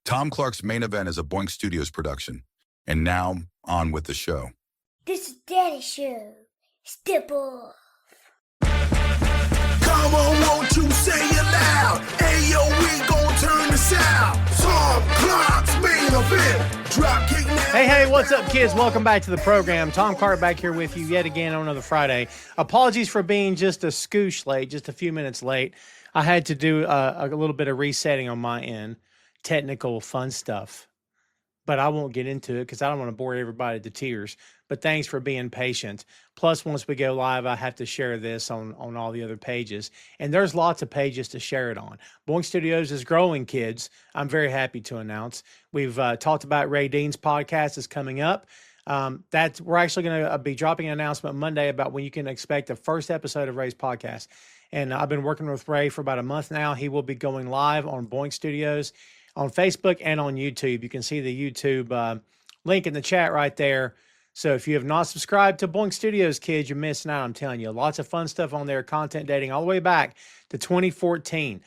Tom Clark's Main Event is a Boink Studios production. And now, on with the show. This is Daddy's show. Step off. Come on, won't you say it loud? Ayo, we gon' turn this out. Tom Clark's Main Event. Dropkick now. Hey, what's up, kids? Welcome back to the program. Tom Clark back here with you yet again on another Friday. Apologies for being just a scoosh late, just a few minutes late. I had to do a little bit of resetting on my end, technical fun stuff. But I won't get into it because I don't want to bore everybody to tears. But thanks for being patient. Plus, once we go live, I have to share this on all the other pages. And there's lots of pages to share it on. Boink Studios is growing, kids. I'm very happy to announce. We've talked about Ray Dean's podcast is coming up. We're actually going to be dropping an announcement Monday about when you can expect the first episode of Ray's podcast. And I've been working with Ray for about a month now. He will be going live on Boink Studios on Facebook and on YouTube. You can see the YouTube link in the chat right there. So if you have not subscribed to Boink Studios, kids, you're missing out. I'm telling you, lots of fun stuff on there, content dating all the way back to 2014.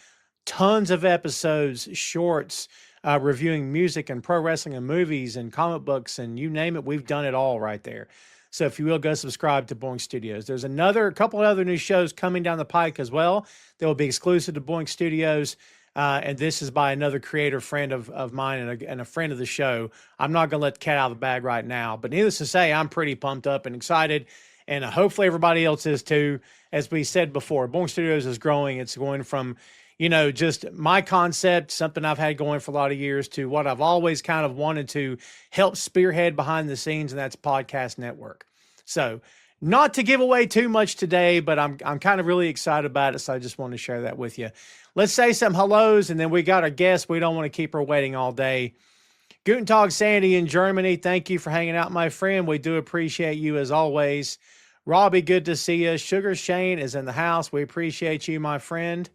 Tons of episodes, shorts, reviewing music and pro wrestling and movies and comic books and you name it, we've done it all right there. So if you will, go subscribe to Boink Studios. There's a couple of other new shows coming down the pike as well. They will be exclusive to Boink Studios. And this is by another creator friend of mine and a friend of the show. I'm not going to let the cat out of the bag right now, but needless to say, I'm pretty pumped up and excited. And hopefully everybody else is too. As we said before, Boink Studios is growing. It's going from, just my concept, something I've had going for a lot of years, to what I've always kind of wanted to help spearhead behind the scenes, and that's podcast network. So not to give away too much today, but I'm kind of really excited about it. So I just want to share that with you. Let's say some hellos, and then we got our guest. We don't want to keep her waiting all day. Guten Tag, Sandy in Germany. Thank you for hanging out, my friend. We do appreciate you as always. Robbie, good to see you. Sugar Shane is in the house. We appreciate you, my friend.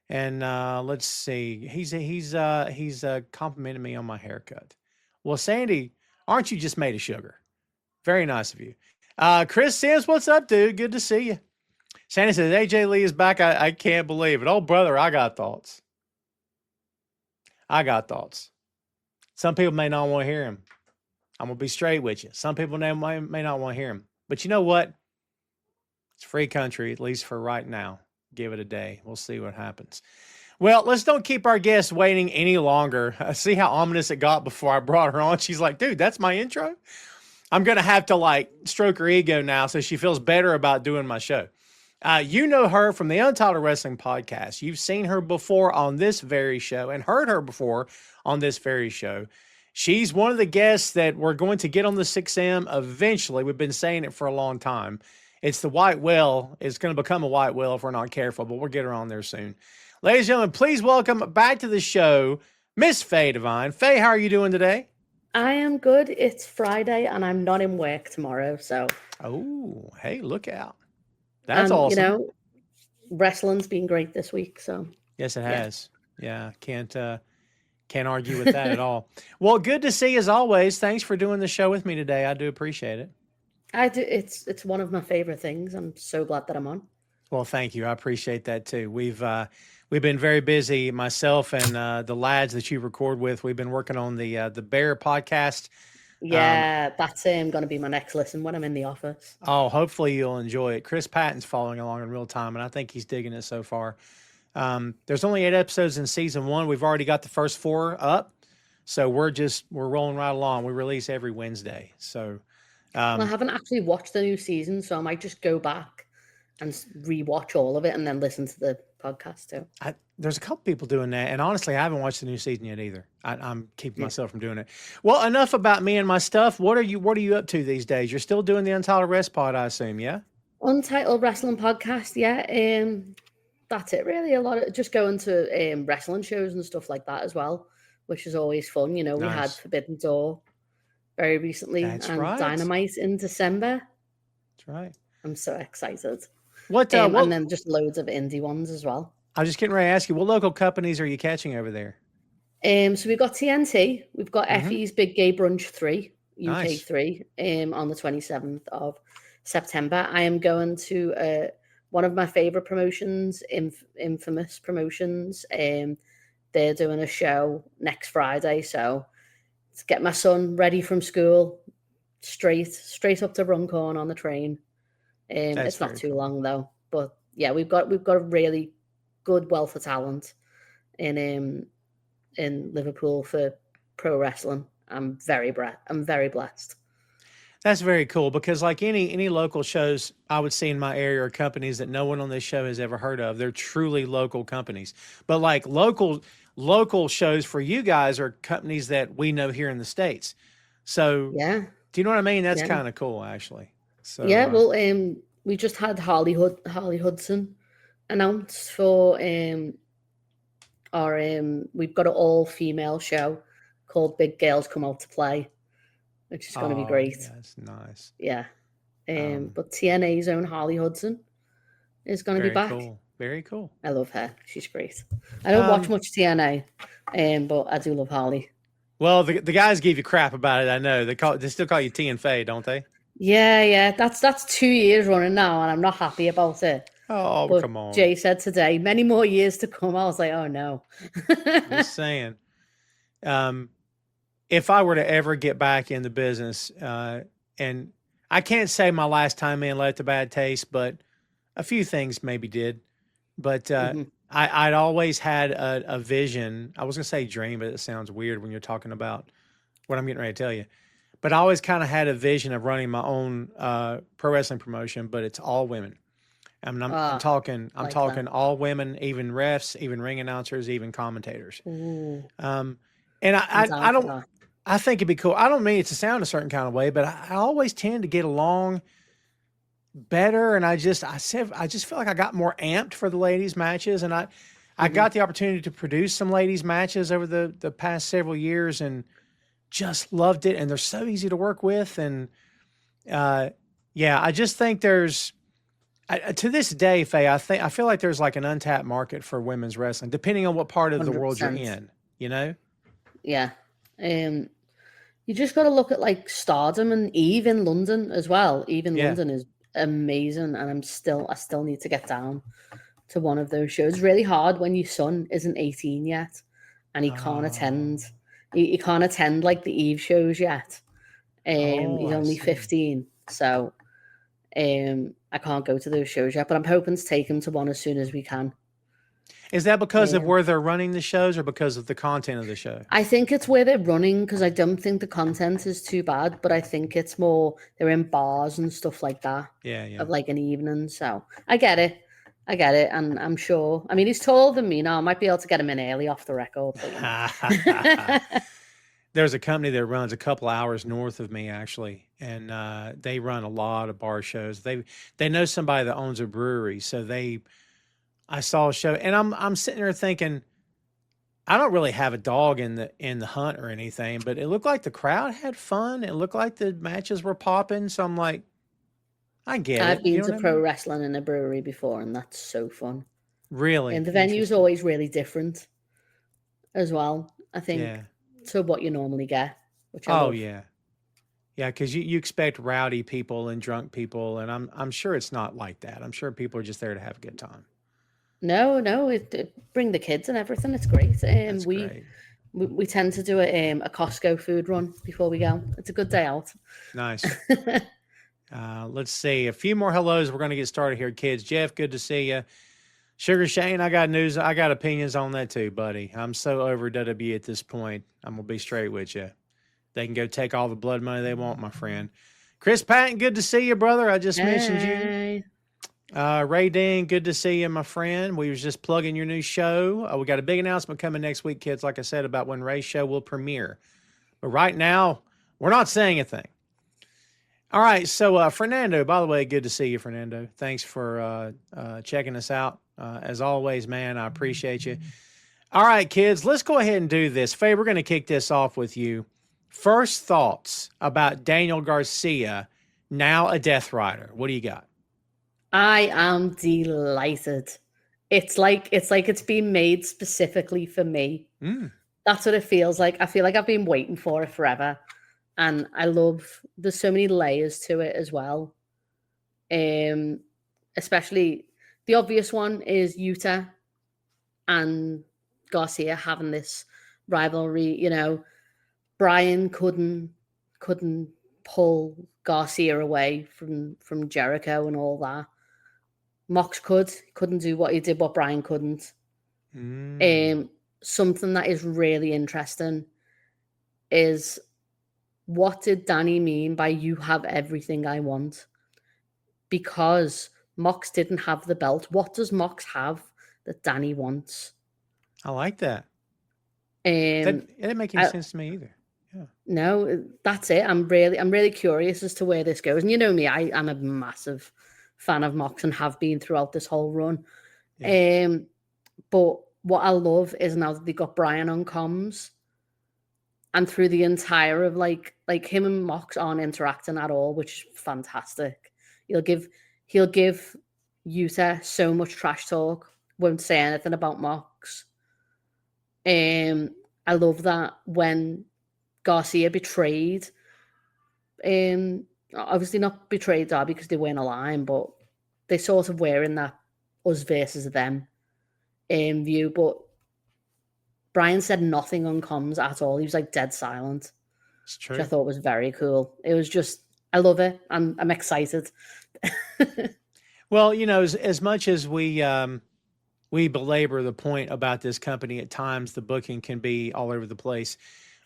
And let's see. He's complimenting me on my haircut. Well, Sandy, aren't you just made of sugar? Very nice of you. Chris Sims, what's up, dude? Good to see you. Sandy says, AJ Lee is back. I can't believe it. Oh, brother, I got thoughts. Some people may not want to hear him. I'm going to be straight with you. Some people may not want to hear him. But you know what? It's a free country, at least for right now. Give it a day. We'll see what happens. Well, let's don't keep our guests waiting any longer. See how ominous it got before I brought her on. She's like, dude, that's my intro? I'm going to have to stroke her ego now so she feels better about doing my show. You know her from the Untitled Wrestling Podcast. You've seen her before on this very show and heard her before on this very show. She's one of the guests that we're going to get on the 6M eventually. We've been saying it for a long time. It's the white whale. It's going to become a white whale if we're not careful, but we'll get her on there soon. Ladies and gentlemen, please welcome back to the show, Miss Faye Devine. Faye, how are you doing today? I am good. It's Friday and I'm not in work tomorrow, so. Oh, hey, look out. That's awesome. Wrestling's been great this week, so. Yes, it has. Yeah, can't argue with that at all. Well, good to see you as always. Thanks for doing the show with me today. I do appreciate it. I do. It's one of my favorite things. I'm so glad that I'm on. Well, thank you. I appreciate that too. We've been very busy, myself and the lads that you record with. We've been working on the Bear podcast. Yeah, that's going to be my next listen when I'm in the office. Oh, hopefully you'll enjoy it. Chris Patton's following along in real time, and I think he's digging it so far. There's only 8 episodes in season 1. We've already got the first 4 up, so we're rolling right along. We release every Wednesday. So I haven't actually watched the new season, so I might just go back and rewatch all of it and then listen to the podcast too. There's a couple people doing that, and honestly, I haven't watched the new season yet either. I'm keeping myself from doing it. Well, enough about me and my stuff. What are you up to these days? You're still doing the Untitled Rest Pod, I assume, yeah? Untitled Wrestling Podcast, yeah. That's it, really. A lot of just going to wrestling shows and stuff like that as well, which is always fun. We had Forbidden Door very recently. That's and right. Dynamite in December. That's right. I'm so excited. And then just loads of indie ones as well. I was just getting ready to ask you, what local companies are you catching over there? So we've got TNT, we've got Effie's Big Gay Brunch 3, UK Nice. 3, on the 27th of September. I am going to one of my favorite promotions, Infamous Promotions, they're doing a show next Friday. So to get my son ready from school, straight up to Runcorn on the train. It's not too long though, but yeah, we've got a really good wealth of talent in Liverpool for pro wrestling. I'm very blessed. That's very cool, because like any local shows I would see in my area are companies that no one on this show has ever heard of. They're truly local companies. But like local shows for you guys are companies that we know here in the States. So yeah, do you know what I mean? That's kind of cool, actually. So yeah, well, we just had Harley Hudson announced for our we've got an all-female show called Big Girls Come Out to Play, which is going to be great. Yeah, that's nice. Yeah. But TNA's own Harley Hudson is going to be back. Cool. Very cool. I love her. She's great. I don't watch much TNA, but I do love Harley. Well, the guys give you crap about it. I know they still call you T and Faye, don't they? Yeah. That's 2 years running now, and I'm not happy about it. Oh, but come on. Jay said today, many more years to come. I was like, oh no. Just saying. If I were to ever get back in the business, and I can't say my last time in left a bad taste, but a few things maybe did. But I'd always had a vision. I was going to say dream, but it sounds weird when you're talking about what I'm getting ready to tell you. But I always kind of had a vision of running my own pro wrestling promotion, but it's all women. I mean, I'm talking all women, even refs, even ring announcers, even commentators. And I think it'd be cool. I don't mean it to sound a certain kind of way, but I always tend to get along better. And I just feel like I got more amped for the ladies matches. And I got the opportunity to produce some ladies matches over the past several years and just loved it. And they're so easy to work with. And I just think there's, to this day, Faye, I feel like there's like an untapped market for women's wrestling, depending on what part of 100%. The world you're in, you know? Yeah. You just got to look at like Stardom and Eve in London as well. Eve in London is amazing, and I still need to get down to one of those shows. It's really hard when your son isn't 18 yet, and he can't attend. He can't attend like the Eve shows yet. He's only 15, so I can't go to those shows yet. But I'm hoping to take him to one as soon as we can. Is that because of where they're running the shows or because of the content of the show? I think it's where they're running, because I don't think the content is too bad, but I think it's more they're in bars and stuff like that. Yeah. Of like an evening. So I get it. And I'm sure. I mean, he's taller than me now. I might be able to get him in early off the record. But, There's a company that runs a couple hours north of me, actually, and they run a lot of bar shows. They know somebody that owns a brewery, so I saw a show, and I'm sitting there thinking, I don't really have a dog in the hunt or anything, but it looked like the crowd had fun. It looked like the matches were popping, so I'm like, I get it. I've been to pro wrestling in a brewery before, and that's so fun. Really? And the venue's always really different as well, I think, to what you normally get. Which I love. Yeah, because you expect rowdy people and drunk people, and I'm sure it's not like that. I'm sure people are just there to have a good time. No, it bring the kids and everything. It's great. Great. We tend to do a Costco food run before we go. It's a good day out. Nice. Let's see. A few more hellos. We're going to get started here, kids. Jeff, good to see you. Sugar Shane, I got news. I got opinions on that too, buddy. I'm so over WWE at this point. I'm going to be straight with you. They can go take all the blood money they want, my friend. Chris Patton, good to see you, brother. I just mentioned you. Ray Dean, good to see you, my friend. We was just plugging your new show. We got a big announcement coming next week, kids, like I said, about when Ray's show will premiere. But right now, we're not saying a thing. All right, so Fernando, by the way, good to see you, Fernando. Thanks for checking us out. As always, man, I appreciate you. All right, kids, let's go ahead and do this. Faye, we're going to kick this off with you. First thoughts about Daniel Garcia, now a Death Rider. What do you got? I am delighted. It's like it's been made specifically for me. That's what it feels like. I feel like I've been waiting for it forever. And I love, there's so many layers to it as well. Especially the obvious one is Yuta and Garcia having this rivalry. You know, Brian couldn't pull Garcia away from Jericho and all that. Mox couldn't do what he did, what Brian couldn't. Something that is really interesting is, what did Danny mean by "you have everything I want"? Because Mox didn't have the belt. What does Mox have that Danny wants? I like that. That didn't make any sense to me either. Yeah. No, that's it. I'm really curious as to where this goes. And you know me, I'm a massive fan of Mox and have been throughout this whole run. Yeah. But what I love is now that they got Brian on comms, and through the entire of like him and Mox aren't interacting at all, which is fantastic. He'll give Yuta so much trash talk, won't say anything about Mox. I love that when Garcia betrayed, obviously not betrayed Darby because they weren't aligned, but they sort of were in that us versus them view. But Brian said nothing on comms at all. He was like dead silent. It's true. Which I thought was very cool. It was just, I love it. I'm excited. Well, you know, as much as we belabor the point about this company, at times the booking can be all over the place.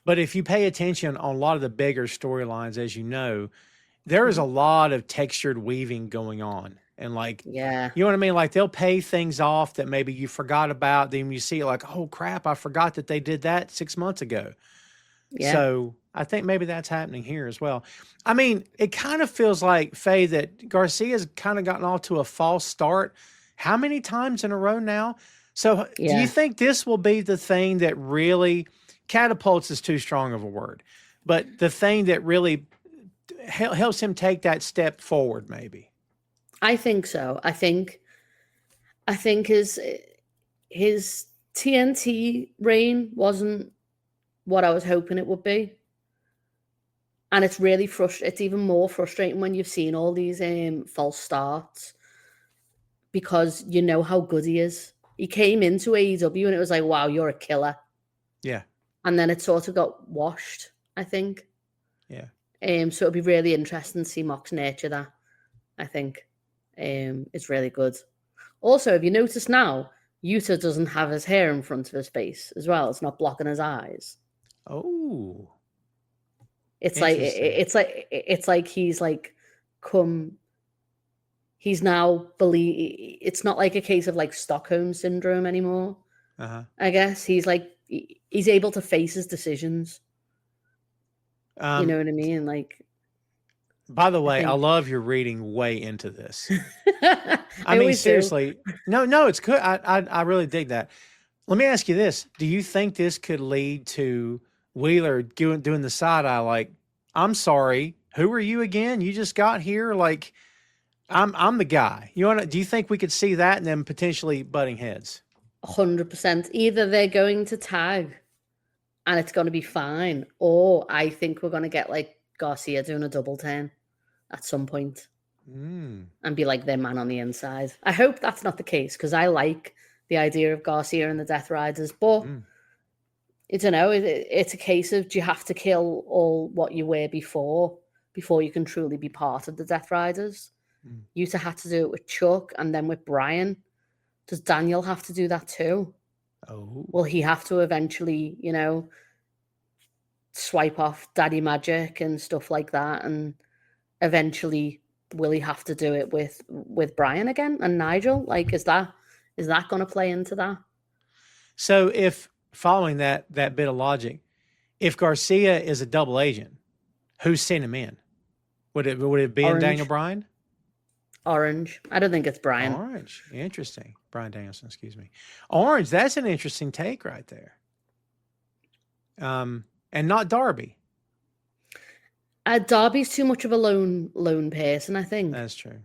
But if you pay attention on a lot of the bigger storylines, as you know, there is a lot of textured weaving going on. And like, yeah, you know what I mean? Like, they'll pay things off that maybe you forgot about. Then you see it like, oh crap, I forgot that they did that 6 months ago. Yeah. So I think maybe that's happening here as well. I mean, it kind of feels like, Faye, that Garcia's kind of gotten off to a false start. How many times in a row now? So do you think this will be the thing that really, catapults is too strong of a word, but the thing that really helps him take that step forward, maybe? I think so. I think his TNT reign wasn't what I was hoping it would be. And it's really frustrating. It's even more frustrating when you've seen all these false starts, because you know how good he is. He came into AEW and it was like, wow, you're a killer. Yeah. And then it sort of got washed, I think. Yeah. So it'll be really interesting to see Mox nurture that, I think. It's really good. Also, if you notice now, Yuta doesn't have his hair in front of his face as well. It's not blocking his eyes. Oh. It's like he's like he's now it's not like a case of like Stockholm syndrome anymore. I guess he's able to face his decisions. You know what I mean? Like, by the way, I love your reading way into this. I mean, seriously, no, it's good. I really dig that. Let me ask you this. Do you think this could lead to Wheeler doing the side eye? Like, I'm sorry, who are you again? You just got here. Like, I'm the guy. Do you think we could see that and then potentially butting heads? 100%. Either they're going to tag and it's going to be fine, or I think we're going to get like Garcia doing a double turn at some point and be like their man on the inside. I hope that's not the case, because I like the idea of Garcia and the Death Riders, but I don't know. It's a case of, do you have to kill all what you were before you can truly be part of the Death Riders? Yuta had to do it with Chuck and then with Brian. Does Daniel have to do that too? Oh. Will he have to eventually, swipe off Daddy Magic and stuff like that? And eventually, will he have to do it with Brian again and Nigel? Like, is that going to play into that? So if, following that bit of logic, if Garcia is a double agent, who's sent him in? Would it be in Daniel Bryan? Orange. I don't think it's Brian. Orange. Interesting. Brian Danielson, excuse me. Orange, that's an interesting take right there. And not Darby. Darby's too much of a lone person, I think. That's true.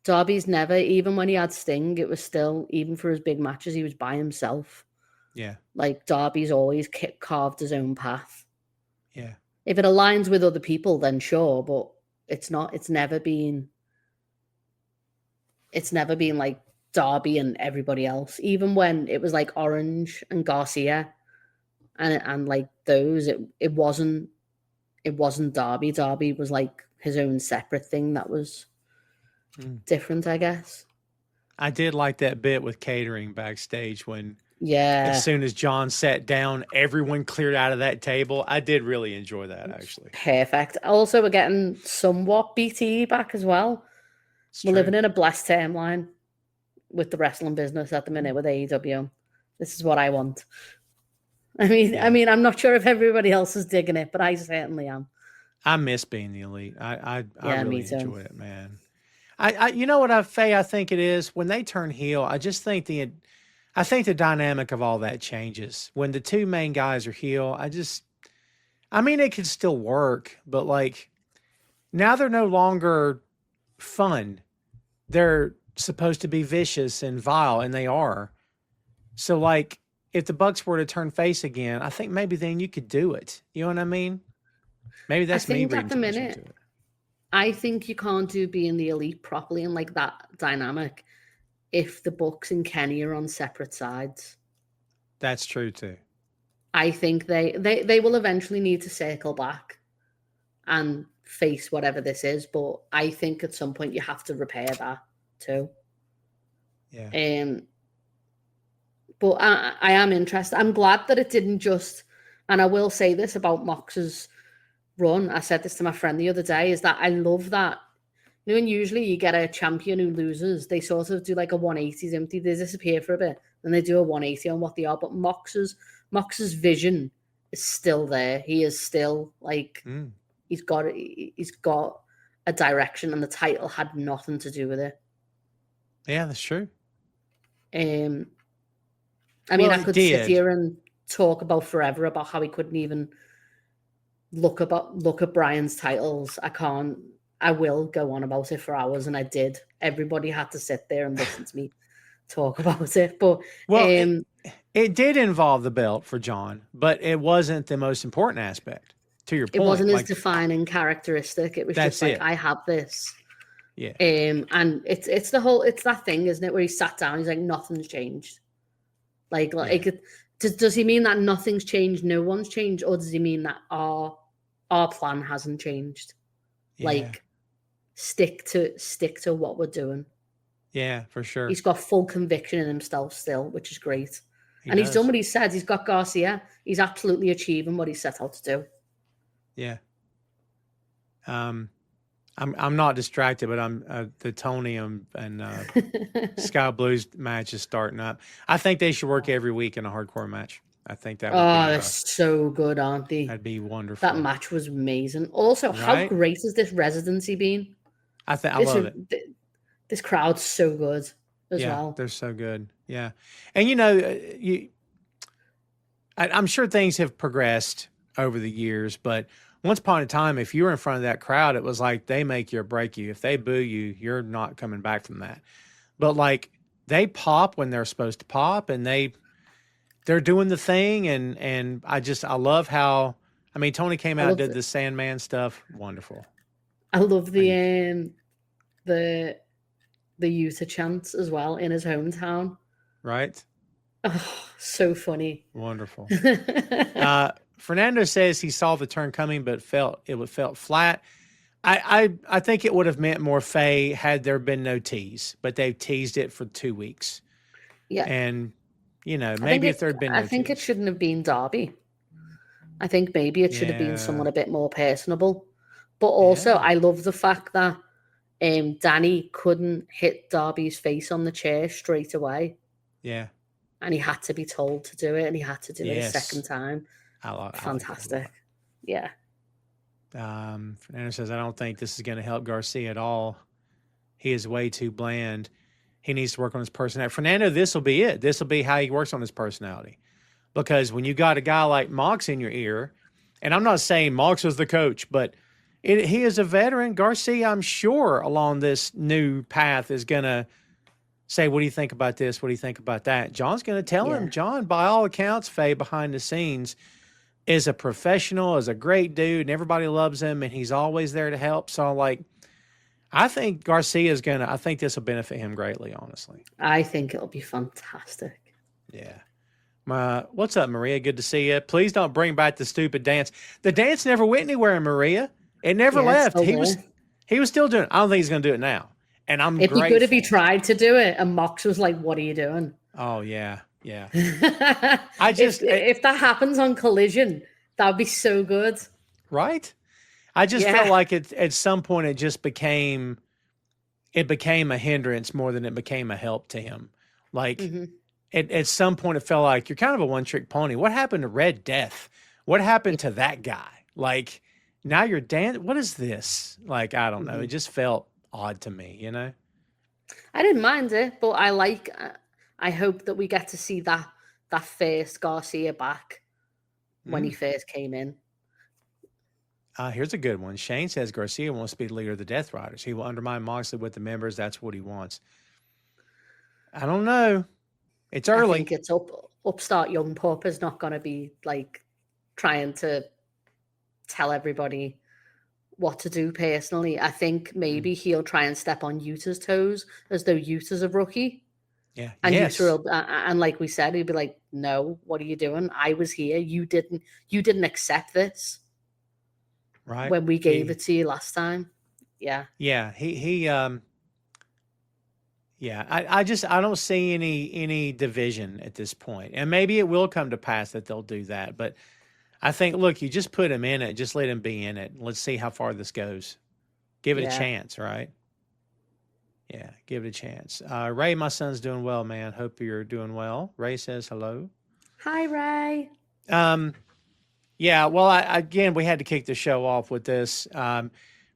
Darby's never, even when he had Sting, it was still, even for his big matches, he was by himself. Yeah. Like, Darby's always carved his own path. Yeah. If it aligns with other people, then sure, but it's not. It's never been like Darby and everybody else. Even when it was like Orange and Garcia and like those, it wasn't Darby. Darby was like his own separate thing that was different, I guess. I did like that bit with catering backstage when as soon as John sat down, everyone cleared out of that table. I did really enjoy that, actually. Perfect. Also, we're getting somewhat BTE back as well. We're living in a blessed timeline with the wrestling business at the minute with AEW. This is what I want. I mean, I'm not sure if everybody else is digging it, but I certainly am. I miss being the Elite. I really enjoy it, man. You know what, Faye, I think it is when they turn heel. I just think the dynamic of all that changes when the two main guys are heel. It could still work, but like now they're no longer fun. They're supposed to be vicious and vile, and they are. So like if the Bucks were to turn face again, I think maybe then you could do it. You know what I mean? Maybe that's me reading too much into it. I think you can't do being the Elite properly and like that dynamic if the Bucks and Kenny are on separate sides. That's true too. I think they will eventually need to circle back and face whatever this is, but I think at some point you have to repair that too. Yeah. But I am interested. I'm glad that it didn't just, and I will say this about Mox's run. I said this to my friend the other day, is that I love that. You know, and usually you get a champion who loses, they sort of do like a 180, empty, they disappear for a bit, then they do a 180 on what they are. But Mox's vision is still there. He is still like he's got a direction, and the title had nothing to do with it. Yeah, that's true. I could sit here and talk about forever about how he couldn't even look at Brian's titles. I will go on about it for hours, and I did. Everybody had to sit there and listen to me talk about it. But it did involve the belt for John, but it wasn't the most important aspect. To your point, it wasn't his defining characteristic. It was just like, I have this. Yeah. And it's that thing, isn't it, where he sat down, he's like, nothing's changed. Does he mean that nothing's changed, no one's changed, or does he mean that our plan hasn't changed? Yeah. Like, stick to what we're doing. Yeah, for sure. He's got full conviction in himself still, which is great. He's done what he said. He's got Garcia. He's absolutely achieving what he set out to do. Yeah. I'm not distracted, but I'm the Tony and Sky Blues match is starting up. I think they should work every week in a hardcore match. I think that would be they're so good, aren't they? That'd be wonderful. That match was amazing. Also, how great has this residency been? I love it. This crowd's so good as well. They're so good. Yeah. And I'm sure things have progressed over the years, but once upon a time, if you were in front of that crowd, it was like they make you or break you. If they boo you, you're not coming back from that. But like they pop when they're supposed to pop, and they're doing the thing. And I love how, Tony came out and did the Sandman stuff. Wonderful. I love the Utah chants as well in his hometown. Right. Oh, so funny. Wonderful. Fernando says he saw the turn coming, but felt flat. I think it would have meant more Faye had there been no tease, but they've teased it for 2 weeks. Yeah. And, maybe if there had been no I think tease. It shouldn't have been Darby. I think maybe it should have been someone a bit more personable. But also, I love the fact that Danny couldn't hit Darby's face on the chair straight away. Yeah. And he had to be told to do it, and he had to do it a second time. Fantastic. Yeah. Fernando says, I don't think this is going to help Garcia at all. He is way too bland. He needs to work on his personality. Fernando, this will be it. This will be how he works on his personality. Because when you got a guy like Mox in your ear, and I'm not saying Mox was the coach, but he is a veteran. Garcia, I'm sure, along this new path is going to say, what do you think about this? What do you think about that? John's going to tell him. John, by all accounts, Faye, behind the scenes, is a professional, is a great dude, and everybody loves him, and he's always there to help. So, I think Garcia's gonna. I think this will benefit him greatly. Honestly, I think it'll be fantastic. yeah. What's up, Maria? Good to see you. Please don't bring back the stupid dance. The dance never went anywhere, Maria. It never left. He was still doing it. I don't think he's gonna do it now. And It'd be good if he tried to do it, and Mox was like, "What are you doing?" Oh yeah. If that happens on Collision, that would be so good, right? I just felt like at some point it became a hindrance more than it became a help to him. Like at some point it felt like you're kind of a one-trick pony. What happened to Red Death? What happened to that guy? Like now you're what is this? Like I don't know. It just felt odd to me, you know. I didn't mind it, but I hope that we get to see that first Garcia back when he first came in. Here's a good one. Shane says Garcia wants to be the leader of the Death Riders. He will undermine Moxley with the members. That's what he wants. I don't know. It's early. I think it's upstart young pup is not going to be like trying to tell everybody what to do personally. I think maybe he'll try and step on Yuta's toes as though Yuta's a rookie. Yeah. And Yuta will, and like we said, he'd be like, "No, what are you doing? I was here. You didn't accept this." Right. When we gave it to you last time. Yeah. Yeah. I don't see any division at this point. And maybe it will come to pass that they'll do that. But I think, look, you just put him in it. Just let him be in it. Let's see how far this goes. Give it a chance, right? Yeah, give it a chance. Ray, my son's doing well, man. Hope you're doing well. Ray says hello. Hi, Ray. Yeah, well, again, we had to kick the show off with this.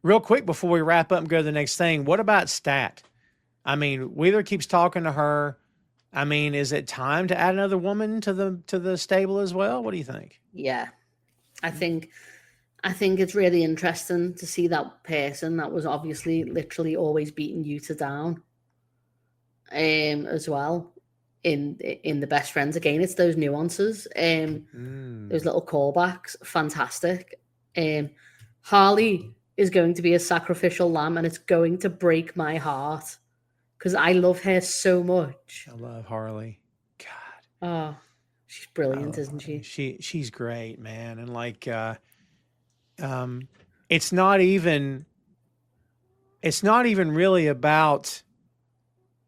Real quick before we wrap up and go to the next thing, what about Stat? I mean, Wheeler keeps talking to her. I mean, is it time to add another woman to the stable as well? What do you think? Yeah, I think it's really interesting to see that person that was obviously literally always beating Yuta down, as well. In the best friends again, it's those nuances, those little callbacks, fantastic. Harley is going to be a sacrificial lamb, and it's going to break my heart because I love her so much. I love Harley. God, oh, she's brilliant, isn't she? She's great, man, and like, it's not even really about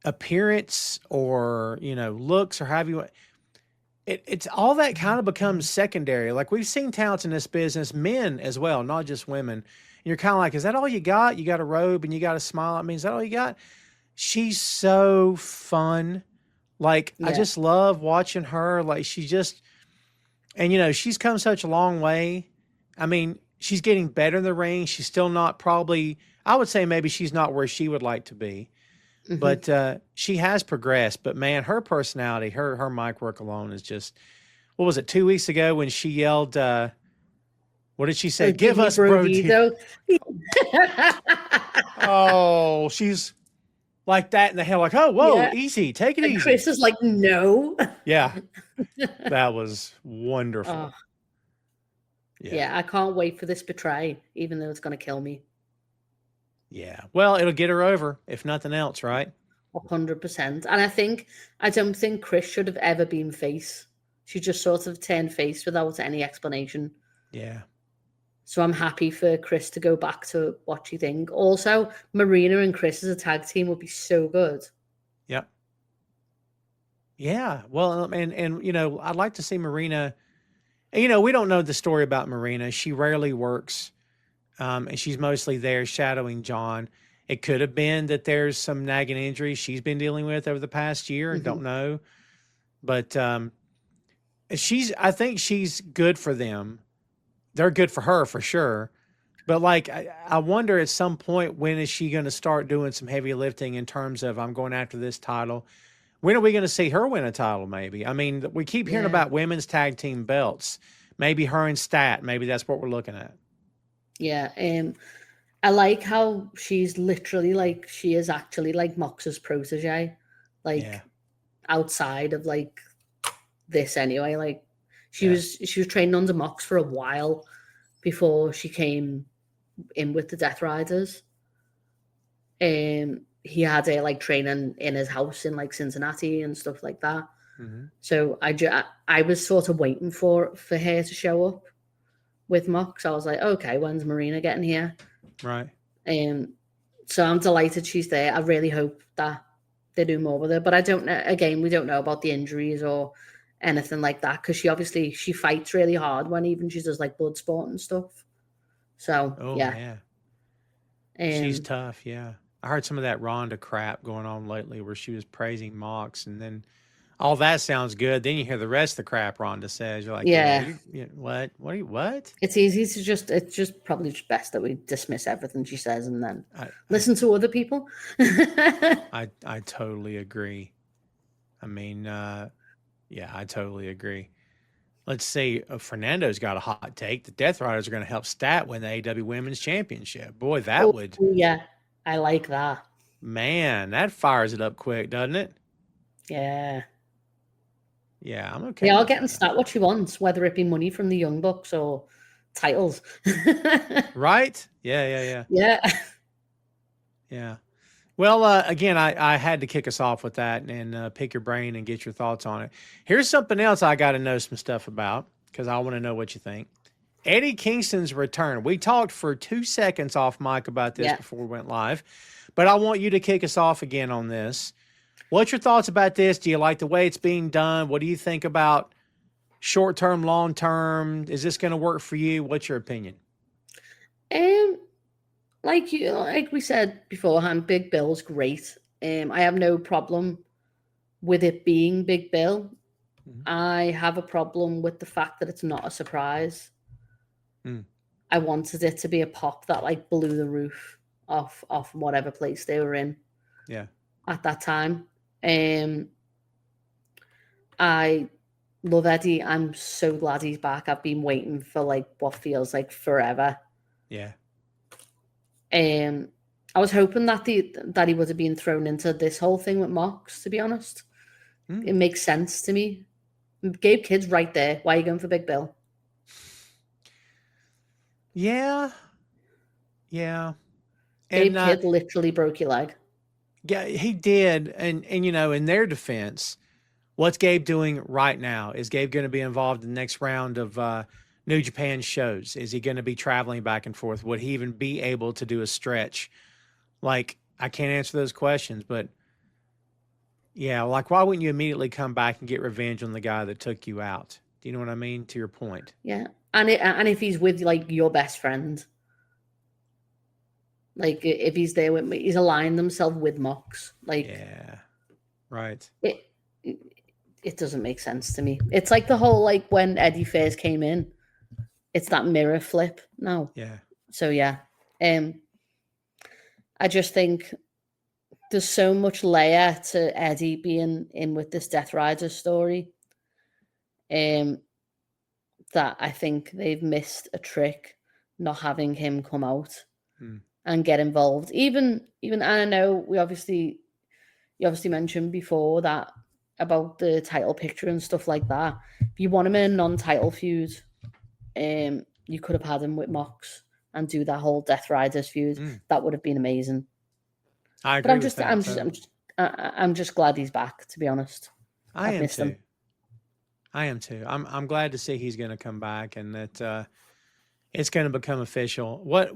appearance or looks or have you it's all that kind of becomes secondary. Like we've seen talents in this business, men as well, not just women, and you're kind of like, is that all you got? You got a robe and you got a smile at me, is that all you got? She's so fun. Like I just love watching her. Like she just, and she's come such a long way. I mean, she's getting better in the ring. She's still not probably, I would say maybe she's not where she would like to be. But she has progressed. But man, her personality, her mic work alone is just. What was it? 2 weeks ago when she yelled, "What did she say? Give us Brodito." Oh, she's like that in the hell. Like, oh, whoa, easy, take it easy. Chris is like, no. Yeah, that was wonderful. Yeah, I can't wait for this betray, even though it's going to kill me. Yeah, well, it'll get her over, if nothing else, right? 100%. And I don't think Chris should have ever been face. She just sort of turned face without any explanation. Yeah. So I'm happy for Chris to go back to what she think. Also, Marina and Chris as a tag team would be so good. Yep. Yeah. Well, and I'd like to see Marina. We don't know the story about Marina. She rarely works. And she's mostly there shadowing John. It could have been that there's some nagging injuries she's been dealing with over the past year. Don't know. But I think she's good for them. They're good for her for sure. But like, I wonder at some point, when is she going to start doing some heavy lifting in terms of, I'm going after this title? When are we going to see her win a title? Maybe. I mean, we keep hearing about women's tag team belts. Maybe her and Stat. Maybe that's what we're looking at. Yeah, I like how she's literally like, she is actually like Mox's protege, like outside of like this anyway. Like she was training under Mox for a while before she came in with the Death Riders. he had a like training in his house in like Cincinnati and stuff like that. Mm-hmm. So I was sort of waiting for her to show up with Mox. I was like, okay, when's Marina getting here? Right. So I'm delighted she's there. I really hope that they do more with her. But I don't know. Again, we don't know about the injuries or anything like that because she fights really hard when even she does like blood sport and stuff. So yeah. She's tough. Yeah, I heard some of that Ronda crap going on lately where she was praising Mox, and then all that sounds good. Then you hear the rest of the crap Ronda says. You're like, what? What? It's easy to it's just probably just best that we dismiss everything she says and then listen to other people. I totally agree. I mean, I totally agree. Let's see. Fernando's got a hot take. The Death Riders are going to help Stat win the AEW Women's Championship. Boy, that would. Yeah, I like that. Man, that fires it up quick, doesn't it? Yeah. Yeah, I'm okay. They are getting Stat what she wants, whether it be money from the Young Bucks or titles. Right? Yeah. Yeah. Well, again, I had to kick us off with that and pick your brain and get your thoughts on it. Here's something else I got to know some stuff about because I want to know what you think. Eddie Kingston's return. We talked for 2 seconds off mic about this before we went live, but I want you to kick us off again on this. What's your thoughts about this? Do you like the way it's being done? What do you think about short-term, long-term? Is this going to work for you? What's your opinion? Like we said beforehand, Big Bill's great. I have no problem with it being Big Bill. Mm-hmm. I have a problem with the fact that it's not a surprise. I wanted it to be a pop that like blew the roof off whatever place they were in. Yeah. At that time. I love Eddie. I'm so glad he's back. I've been waiting for like what feels like forever. Yeah. I was hoping that that he would have been thrown into this whole thing with Mox, to be honest. It makes sense to me. Gabe Kidd's right there. Why are you going for Big Bill? Yeah. Gabe Kidd literally broke your leg. Yeah, he did. And in their defense, what's Gabe doing right now? Is Gabe going to be involved in the next round of New Japan shows? Is he going to be traveling back and forth? Would he even be able to do a stretch? Like, I can't answer those questions, but yeah, like, why wouldn't you immediately come back and get revenge on the guy that took you out? Do you know what I mean? To your point. Yeah. And if he's with like your best friend, like if he's there with me, he's aligned himself with Mox. Like, yeah, right. It doesn't make sense to me. It's like the whole like when Eddie first came in, it's that mirror flip now. Yeah. So yeah, I just think there's so much layer to Eddie being in with this Death Rider story. That I think they've missed a trick not having him come out and get involved. Even and I know you obviously mentioned before that about the title picture and stuff like that. If you want him in a non-title feud, you could have had him with Mox and do that whole Death Riders feud. That would have been amazing. I agree. I'm just glad he's back, to be honest. I am too. I'm glad to see he's going to come back and that it's going to become official. What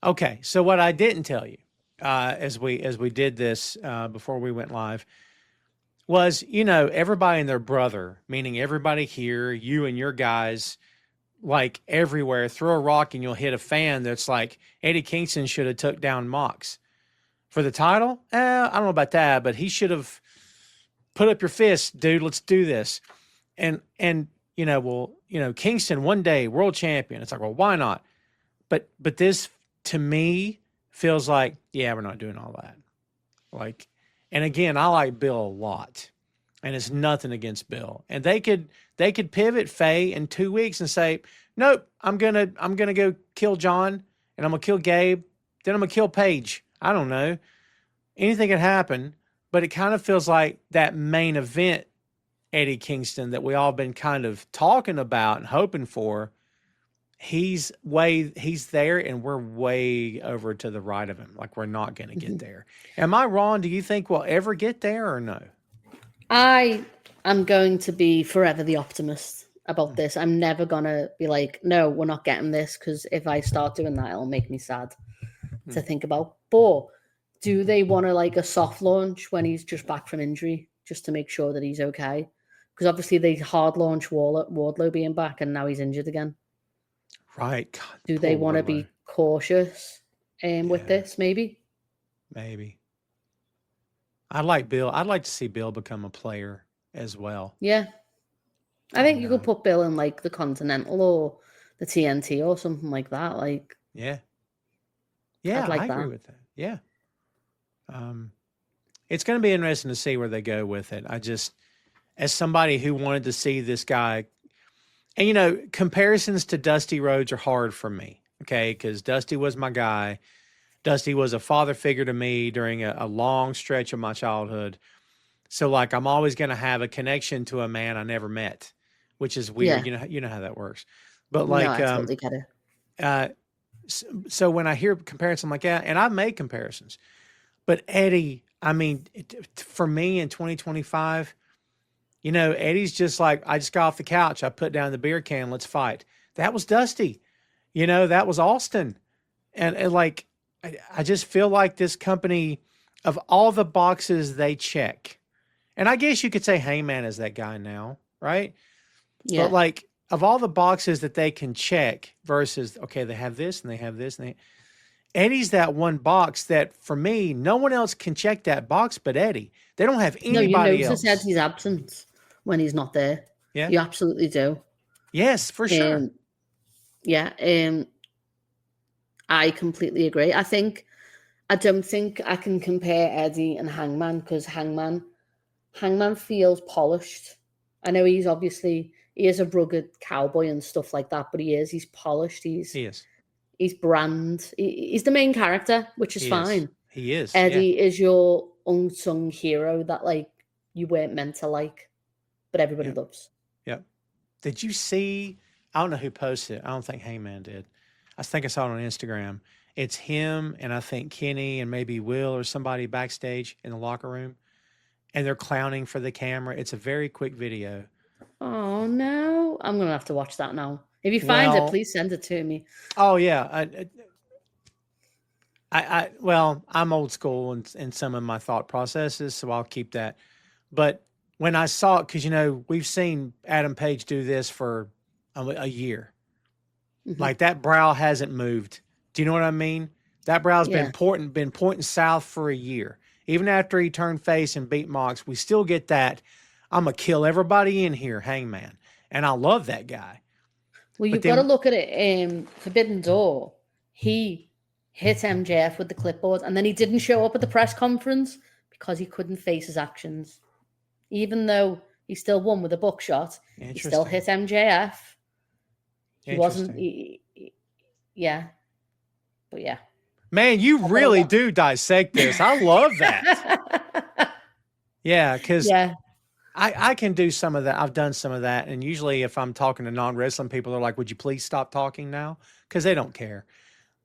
Okay, so what I didn't tell you as we did this before we went live was, everybody and their brother, meaning everybody here, you and your guys, like everywhere, throw a rock and you'll hit a fan that's like, Eddie Kingston should have took down Mox for the title. I don't know about that, but he should have put up your fist, dude. Let's do this. And Kingston one day world champion. It's like, well, why not? But this to me feels like, yeah, we're not doing all that. Like, and again, I like Bill a lot, and it's nothing against Bill. And they could pivot Faye in 2 weeks and say, nope, I'm gonna go kill John, and I'm gonna kill Gabe, then I'm gonna kill Paige. I don't know. Anything could happen, but it kind of feels like that main event, Eddie Kingston, that we all been kind of talking about and hoping for. he's there and we're way over to the right of him. Like we're not going to get there. Am I wrong? Do you think we'll ever get there or no? I am going to be forever the optimist about this. I'm never going to be like, no, we're not getting this, because if I start doing that, it'll make me sad to think about. But do they want to like a soft launch when he's just back from injury, just to make sure that he's okay? Because obviously they hard launch Wardlow being back and now he's injured again. Right. God, do they want to be cautious with this? Maybe. I'd like to see Bill become a player as well. Yeah. I think you could put Bill in like the Continental or the TNT or something like that. Like, yeah, I agree with that. Yeah. It's going to be interesting to see where they go with it. I just, as somebody who wanted to see this guy, and you know, comparisons to Dusty Rhodes are hard for me. Okay. Because Dusty was my guy. Dusty was a father figure to me during a long stretch of my childhood. So like, I'm always going to have a connection to a man I never met, which is weird. Yeah. You know how that works. But like, no, I totally get it. So when I hear comparisons, I'm like, yeah, and I've made comparisons. But Eddie, I mean, for me in 2025, you know, Eddie's just like, I just got off the couch. I put down the beer can. Let's fight. That was Dusty. You know, that was Austin. And like, I just feel like this company, of all the boxes they check, and I guess you could say Heyman is that guy now, right? Yeah. But like, of all the boxes that they can check versus, okay, they have this and they have this. And Eddie's that one box that, for me, no one else can check that box but Eddie. They don't have anybody else. No, you notice Eddie's absence when he's not there. Yeah. You absolutely do. Yes, for sure. Yeah. I completely agree. I don't think I can compare Eddie and Hangman, because Hangman feels polished. I know he is a rugged cowboy and stuff like that, but he's polished. He is. He's brand. He's the main character, which is fine. He is. Eddie is your unsung hero that like you weren't meant to like, but everybody loves. Yep. Did you see? I don't know who posted it. I don't think Heyman did. I think I saw it on Instagram. It's him and I think Kenny and maybe Will or somebody backstage in the locker room, and they're clowning for the camera. It's a very quick video. Oh no! I'm gonna have to watch that now. If you find it, please send it to me. Oh yeah, I'm old school in some of my thought processes, so I'll keep that. But when I saw it, because you know we've seen Adam Page do this for a year, like that brow hasn't moved. Do you know what I mean? That brow's been pointing south for a year. Even after he turned face and beat Mox, we still get that. I'm gonna kill everybody in here, Hangman, and I love that guy. Well, you've got to look at it. Forbidden Door, he hit MJF with the clipboard, and then he didn't show up at the press conference because he couldn't face his actions. Even though he still won with a buckshot, he still hit MJF. He wasn't. Yeah. But yeah. Man, you really do dissect this. I love that. Yeah, because I can do some of that. I've done some of that. And usually if I'm talking to non-wrestling people, they're like, would you please stop talking now? Because they don't care.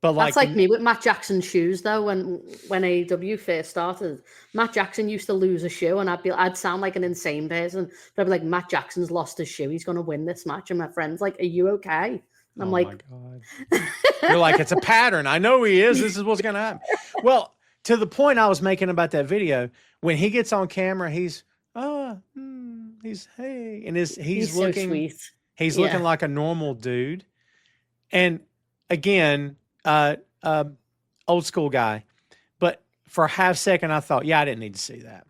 But that's like me with Matt Jackson's shoes, though. When AEW first started, Matt Jackson used to lose a shoe, and I'd sound like an insane person. But I'd be like, Matt Jackson's lost his shoe. He's going to win this match. And my friend's like, are you okay? And I'm like, my God. You're like, it's a pattern. I know he is. This is what's going to happen. Well, to the point I was making about that video, when he gets on camera, he's hey, and he's looking so sweet. He's looking like a normal dude. And again, old school guy. But for a half second, I thought, I didn't need to see that.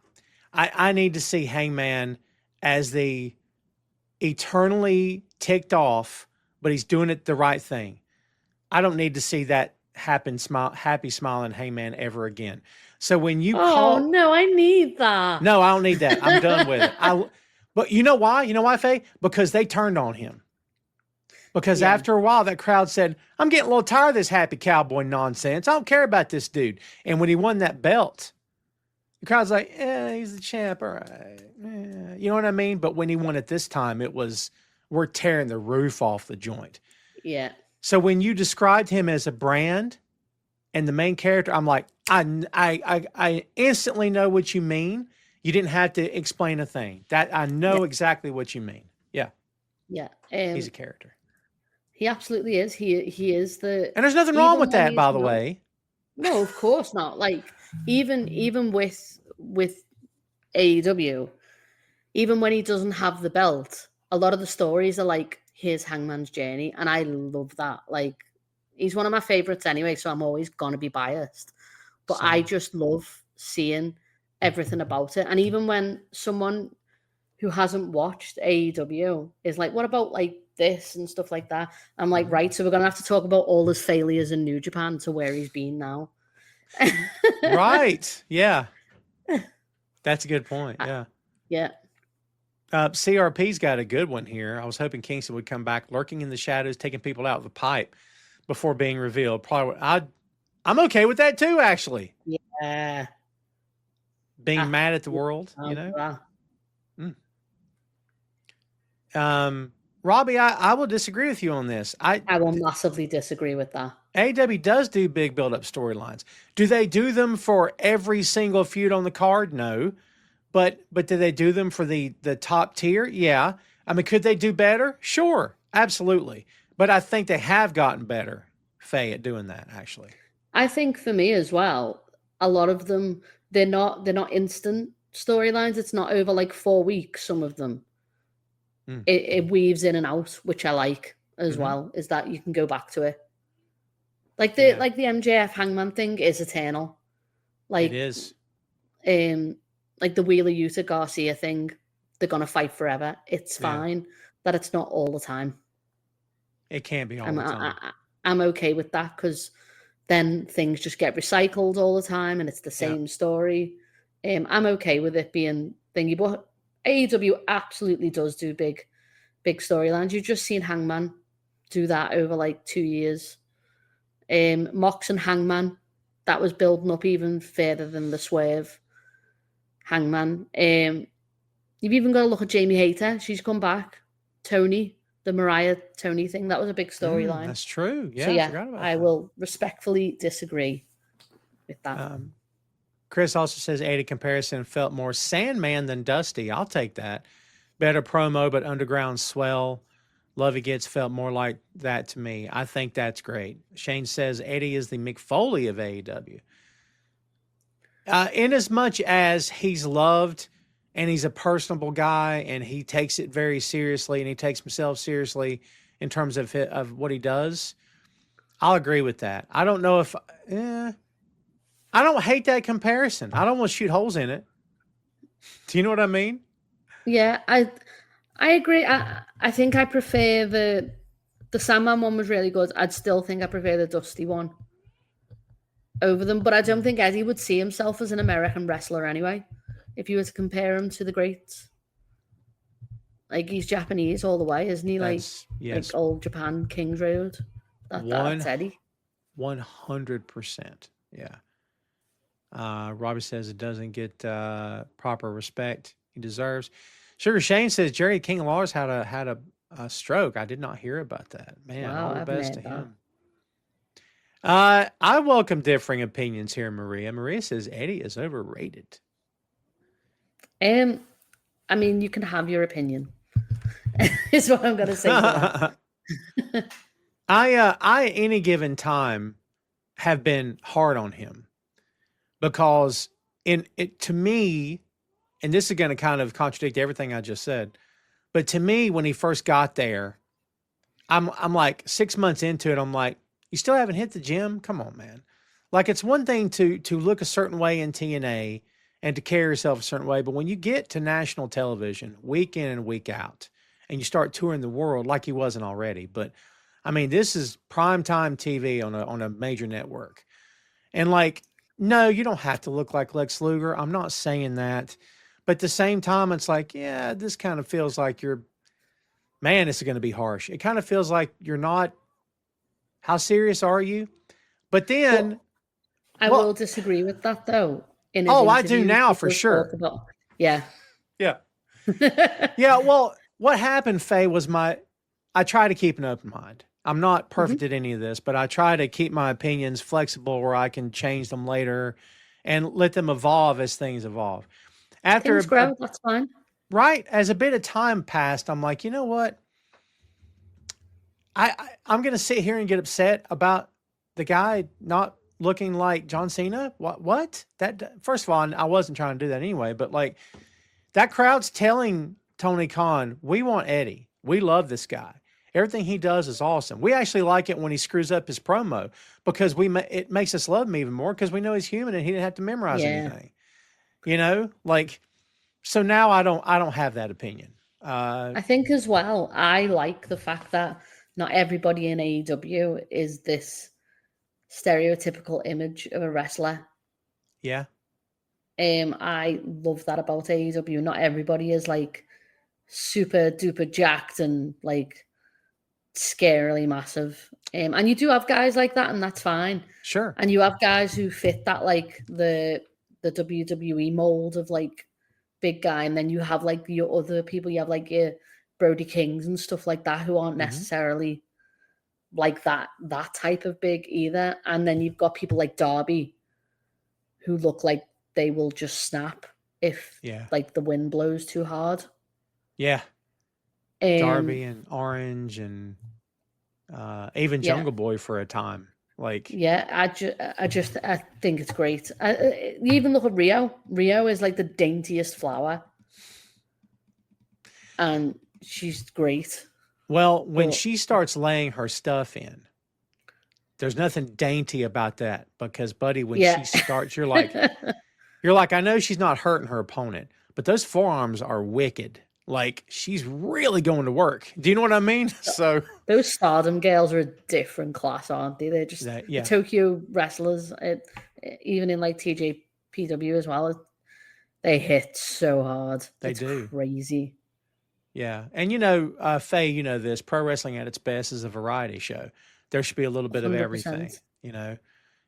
I need to see Hangman as the eternally ticked off, but he's doing it the right thing. I don't need to see that happy smiling Hangman ever again. So when you call, no, I need that. No, I don't need that. I'm done with it. But you know why? You know why, Faye? Because they turned on him. Because after a while, that crowd said, I'm getting a little tired of this happy cowboy nonsense. I don't care about this dude. And when he won that belt, the crowd's like, he's the champ. All right. You know what I mean? But when he won it this time, it was, we're tearing the roof off the joint. Yeah. So when you described him as a brand and the main character, I'm like, I instantly know what you mean. You didn't have to explain a thing. That I know exactly what you mean. Yeah. Yeah. He's a character. He absolutely is. He is the. And there's nothing wrong with that, by the way. No, of course not. Like even with AEW, even when he doesn't have the belt, a lot of the stories are like his Hangman's journey, and I love that. Like he's one of my favorites anyway, so I'm always gonna be biased. But I just love seeing everything about it. And even when someone who hasn't watched AEW is like, what about like this and stuff like that? I'm like, right, so we're going to have to talk about all his failures in New Japan to where he's been now. Right. Yeah. That's a good point. Yeah. Yeah. CRP's got a good one here. I was hoping Kingston would come back, lurking in the shadows, taking people out of the pipe before being revealed. I'm okay with that too, actually. Yeah. Being mad at the world, you know? Robbie, I will disagree with you on this. I will massively disagree with that. AEW does do big build-up storylines. Do they do them for every single feud on the card? No. But do they do them for the top tier? Yeah. I mean, could they do better? Sure. Absolutely. But I think they have gotten better, Faye, at doing that, actually. I think for me as well, a lot of them, they're not instant storylines. It's not over like 4 weeks, some of them. It weaves in and out, which I like as well, is that you can go back to it. Like the MJF Hangman thing is eternal. Like it is. Like the Wheeler Yuta Garcia thing, they're gonna fight forever. It's fine that it's not all the time. It can't be all the time. I'm okay with that because then things just get recycled all the time and it's the same story. I'm okay with it being thingy, but AEW absolutely does do big storylines. You've just seen Hangman do that over like 2 years. Mox and Hangman, that was building up even further than the Swerve Hangman. You've even got to look at Jamie Hayter. She's come back. Tony, the Mariah Tony thing, that was a big storyline. That's true. Yeah, so, I forgot about that. Will respectfully disagree with that. Chris also says Eddie comparison felt more Sandman than Dusty. I'll take that. Better promo, but underground swell. Lovey Gets felt more like that to me. I think that's great. Shane says Eddie is the McFoley of AEW. In as much as he's loved and he's a personable guy and he takes it very seriously and he takes himself seriously in terms of what he does, I'll agree with that. I don't know if... I don't hate that comparison. I don't want to shoot holes in it. Do you know what I mean? Yeah, I agree. I think I prefer the Sandman one was really good. I'd still think I prefer the Dusty one over them, but I don't think Eddie would see himself as an American wrestler anyway. If you were to compare him to the greats, like he's Japanese all the way, isn't he? Like old Japan, King's Road. That's Eddie. 100%. Yeah. Robbie says it doesn't get proper respect he deserves. Sugar Shane says Jerry King Lawless had a stroke. I did not hear about that. Man, all the best to him. I welcome differing opinions here, Maria. Maria says Eddie is overrated. I mean, you can have your opinion. Is what I'm going to say. I any given time have been hard on him. Because to me, and this is going to kind of contradict everything I just said, but to me, when he first got there, I'm like 6 months into it. I'm like, you still haven't hit the gym? Come on, man. Like it's one thing to look a certain way in TNA and to carry yourself a certain way, but when you get to national television week in and week out, and you start touring the world like he wasn't already, but I mean, this is primetime TV on a major network, and like. No, you don't have to look like Lex Luger. I'm not saying that. But at the same time, it's like, yeah, this kind of feels like this is going to be harsh. It kind of feels like you're not, how serious are you? But then. I will disagree with that, though. I do now for sure. Yeah. Yeah. Yeah, well, what happened, Faye, was I try to keep an open mind. I'm not perfect at any of this, but I try to keep my opinions flexible where I can change them later and let them evolve as things evolve. After Things grow, that's fine. Right. As a bit of time passed, I'm like, you know what? I'm going to sit here and get upset about the guy not looking like John Cena. What? That, first of all, I wasn't trying to do that anyway, but like that crowd's telling Tony Khan, we want Eddie. We love this guy. Everything he does is awesome. We actually like it when he screws up his promo because it makes us love him even more because we know he's human and he didn't have to memorize anything. You know, like, so now I don't have that opinion. I think as well, I like the fact that not everybody in AEW is this stereotypical image of a wrestler. Yeah. I love that about AEW. Not everybody is like super duper jacked and like scarily massive. And you do have guys like that, and that's fine. Sure. And you have guys who fit that like the WWE mold of like big guy, and then you have like your other people. You have like your Brody Kings and stuff like that who aren't necessarily like that type of big either. And then you've got people like Darby who look like they will just snap if like the wind blows too hard. Yeah. Darby and Orange and even Jungle Boy for a time. Like, I think it's great. You even look at Rio. Rio is like the daintiest flower, and she's great. Well, when she starts laying her stuff in, there's nothing dainty about that because, buddy, when she starts, you're like, I know she's not hurting her opponent, but those forearms are wicked. Like, she's really going to work. Do you know what I mean? So those Stardom girls are a different class, aren't they? They're just the Tokyo wrestlers. Even in like TJPW as well, they hit so hard. It's crazy. Yeah. And, you know, Faye, you know this, pro wrestling at its best is a variety show. There should be a little bit 100%. Of everything. You know,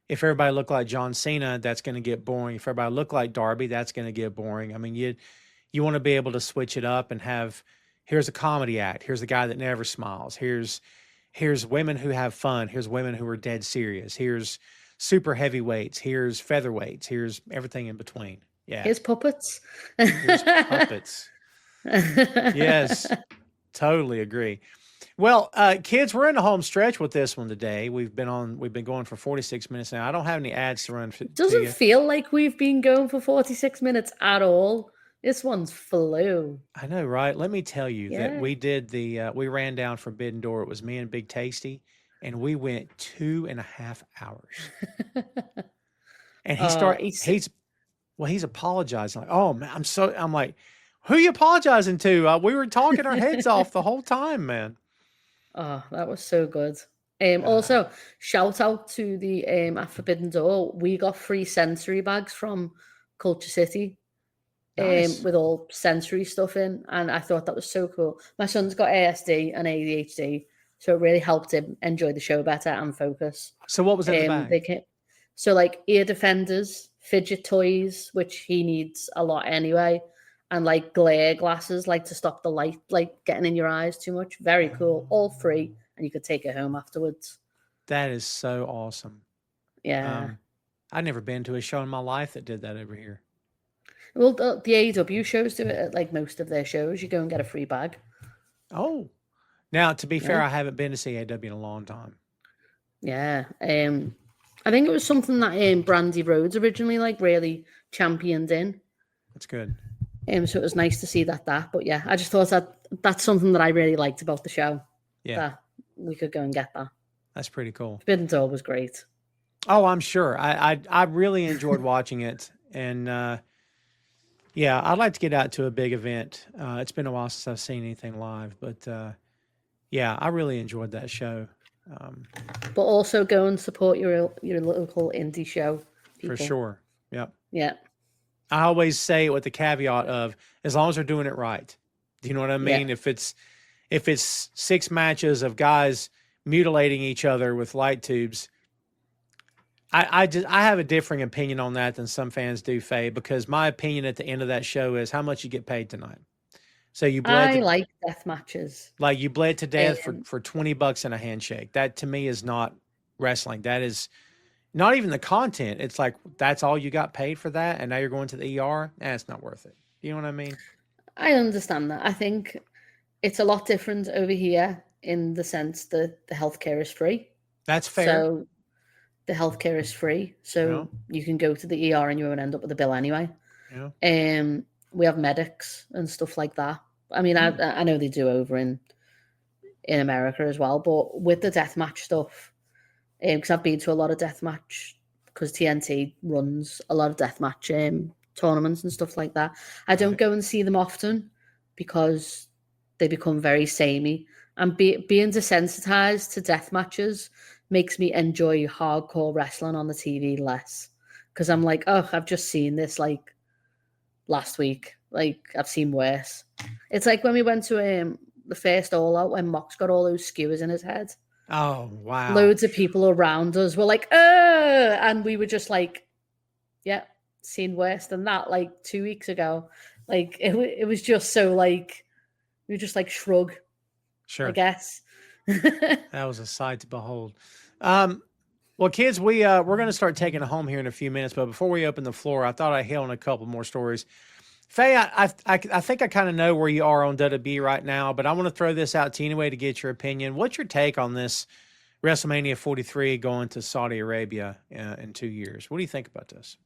if everybody looked like John Cena, that's going to get boring. If everybody looked like Darby, that's going to get boring. I mean, you want to be able to switch it up and have, here's a comedy act. Here's the guy that never smiles. Here's women who have fun. Here's women who are dead serious. Here's super heavyweights. Here's featherweights. Here's everything in between. Yeah. Here's puppets. Here's puppets. Yes, totally agree. Well, kids, we're in the home stretch with this one today. We've been going for 46 minutes now. I don't have any ads to run. Doesn't feel like we've been going for 46 minutes at all. This one's flew. I know, right? Let me tell you that we did we ran down Forbidden Door. It was me and Big Tasty, and we went 2.5 hours. And he's apologizing. Like, oh man, I'm like, who are you apologizing to? We were talking our heads off the whole time, man. Oh, that was so good. Also, shout out to the at Forbidden Door. We got free sensory bags from Culture City. Nice. With all sensory stuff in, and I thought that was so cool. My son's got ASD and ADHD, so it really helped him enjoy the show better and focus. So what was in the bag? So like ear defenders, fidget toys, which he needs a lot anyway, and like glare glasses, like to stop the light like getting in your eyes too much. Very cool, all free, and you could take it home afterwards. That is so awesome. Yeah, I'd never been to a show in my life that did that over here. Well, the AEW shows do it at like most of their shows. You go and get a free bag. Oh, now to be fair, I haven't been to see AEW in a long time. Yeah, I think it was something that Brandy Rhodes originally like really championed in. That's good. So it was nice to see that. But yeah, I just thought that's something that I really liked about the show. Yeah, that we could go and get that. That's pretty cool. Forbidden Door was great. Oh, I'm sure. I really enjoyed watching it, and. Yeah, I'd like to get out to a big event. It's been a while since I've seen anything live, but yeah, I really enjoyed that show. But also go and support your local indie show. People. For sure. Yep. Yeah. I always say it with the caveat of as long as they're doing it right. Do you know what I mean? Yeah. If it's 6 matches of guys mutilating each other with light tubes. I have a differing opinion on that than some fans do, Faye, because my opinion at the end of that show is how much you get paid tonight. So you I bled. like death matches. Like you bled to death Um, for $20 and a handshake. That to me is not wrestling. That is not even the content. It's like that's all you got paid for that, and now you're going to the ER. It's not worth it. You know what I mean? I understand that. I think it's a lot different over here in the sense that the healthcare is free. That's fair. So the healthcare is free, so you can go to the ER and you won't end up with a bill anyway. Yeah. We have medics and stuff like that. I mean, I know they do over in America as well, but with the deathmatch stuff, because I've been to a lot of deathmatch, because TNT runs a lot of deathmatch tournaments and stuff like that. I don't go and see them often because they become very samey. And being desensitized to death matches makes me enjoy hardcore wrestling on the TV less. Because I'm like, oh, I've just seen this like last week. Like, I've seen worse. It's like when we went to the first All Out when Mox got all those skewers in his head. Oh, wow. Loads of people around us were like, and we were just like, yeah, seen worse than that like 2 weeks ago. Like, it was just so like, we were just like shrug. Sure. I guess. That was a sight to behold. Well, kids, we're going to start taking it home here in a few minutes, but before we open the floor, I thought I'd hit on a couple more stories. Faye, I think I kind of know where you are on WWE right now, but I want to throw this out to you anyway to get your opinion. What's your take on this WrestleMania 43 going to Saudi Arabia in 2 years? What do you think about this?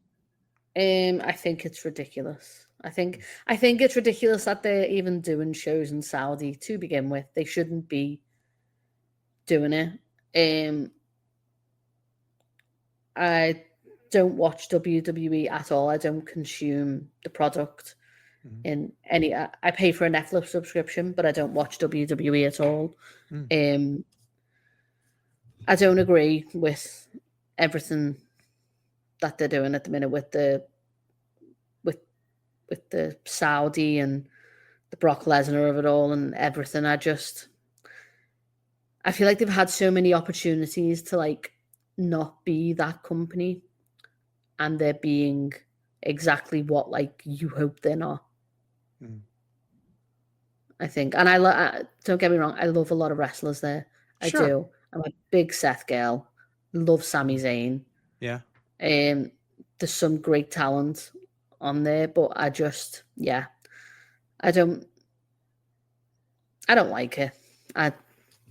I think it's ridiculous. I think it's ridiculous that they're even doing shows in Saudi to begin with. They shouldn't be doing it. I don't watch WWE at all. I don't consume the product in any. I pay for a Netflix subscription, but I don't watch WWE at all. I don't agree with everything that they're doing at the minute with the Saudi and the Brock Lesnar of it all and everything. I feel like they've had so many opportunities to like not be that company, and they're being exactly what like you hope they're not. I think, and I don't get me wrong, I love a lot of wrestlers there. I do. I'm a big Seth girl. Love Sami Zayn. Yeah. There's some great talent on there, but I don't like it. I'm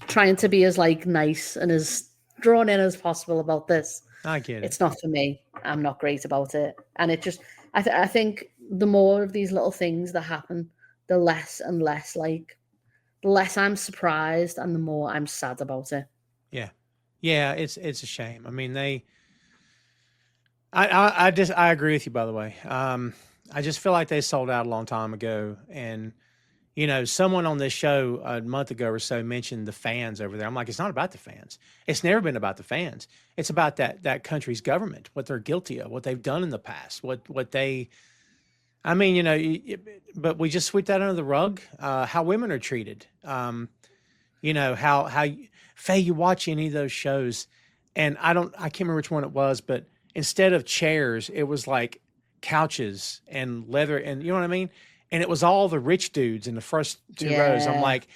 trying to be as like nice and as drawn in as possible about this. I get it. It's not for me. I'm not great about it, and it just I think the more of these little things that happen, the less and less the less I'm surprised and the more I'm sad about it. Yeah, it's a shame. I mean, I agree with you, by the way. I just feel like they sold out a long time ago. And, you know, someone on this show a month ago or so mentioned the fans over there. I'm like, it's not about the fans. It's never been about the fans. It's about that country's government, what they're guilty of, what they've done in the past, I mean, you know, but we just sweep that under the rug, how women are treated. You know, how Faye, you watch any of those shows, and I can't remember which one it was, but instead of chairs, it was like couches and leather, and you know what I mean? And it was all the rich dudes in the first two rows. I'm like,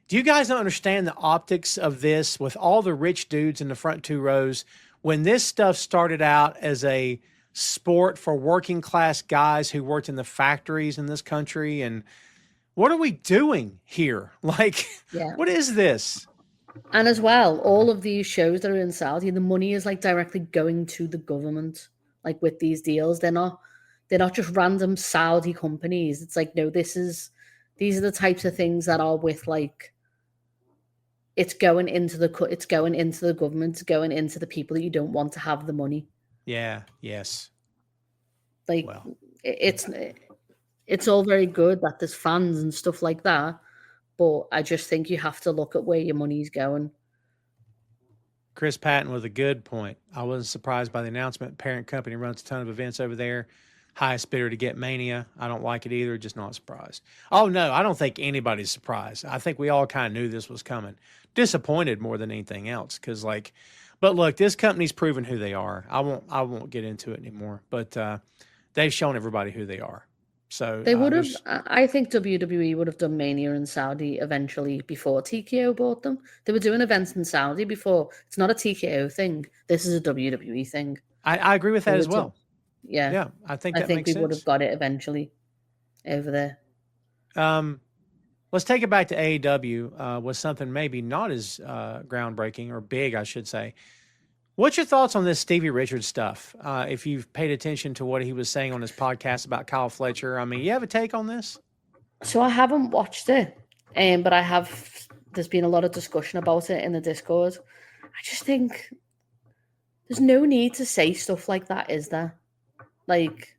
do you guys not understand the optics of this with all the rich dudes in the front two rows? When this stuff started out as a sport for working class guys who worked in the factories in this country, and what are we doing here? Like, what is this? And as well, all of these shows that are in Saudi, the money is like directly going to the government. Like with these deals, they're not just random Saudi companies. It's like, no, these are the types of things that are with like, it's going into the government, it's going into the people that you don't want to have the money. Yeah. Yes. Like, it's all very good that there's fans and stuff like that, but I just think you have to look at where your money's going. Chris Patton with a good point. I wasn't surprised by the announcement. Parent company runs a ton of events over there. Highest bidder to get Mania. I don't like it either. Just not surprised. Oh, no, I don't think anybody's surprised. I think we all kind of knew this was coming. Disappointed more than anything else. Because, like, but look, this company's proven who they are. I won't get into it anymore. But they've shown everybody who they are. So they would have. I think WWE would have done Mania in Saudi eventually before TKO bought them. They were doing events in Saudi before. It's not a TKO thing. This is a WWE thing. I agree with that as well. Yeah, I think that makes sense. we would have got it eventually over there. Let's take it back to AEW with something maybe not as groundbreaking or big, I should say. What's your thoughts on this Stevie Richards stuff? If you've paid attention to what he was saying on his podcast about Kyle Fletcher, I mean, you have a take on this? So I haven't watched it, but I have. There's been a lot of discussion about it in the Discord. I just think there's no need to say stuff like that, is there? Like,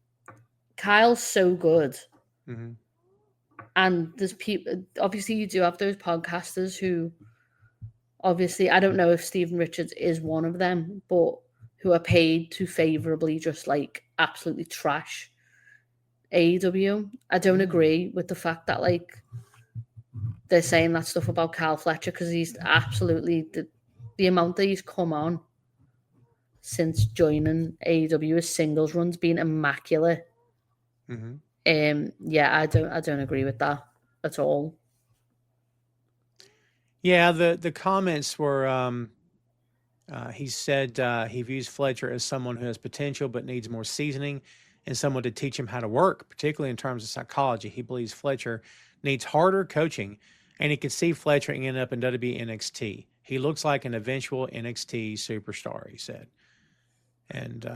Kyle's so good. Mm-hmm. And there's people, obviously, you do have those podcasters who, obviously, I don't know if Stephen Richards is one of them, but who are paid to favorably just like absolutely trash AEW. I don't agree with the fact that like they're saying that stuff about Kyle Fletcher because he's absolutely the amount that he's come on since joining AEW, his singles run's been immaculate. Mm-hmm. Yeah, I don't agree with that at all. Yeah, the comments were, he said he views Fletcher as someone who has potential but needs more seasoning and someone to teach him how to work, particularly in terms of psychology. He believes Fletcher needs harder coaching, and he could see Fletcher end up in WWE NXT. He looks like an eventual NXT superstar, he said. And,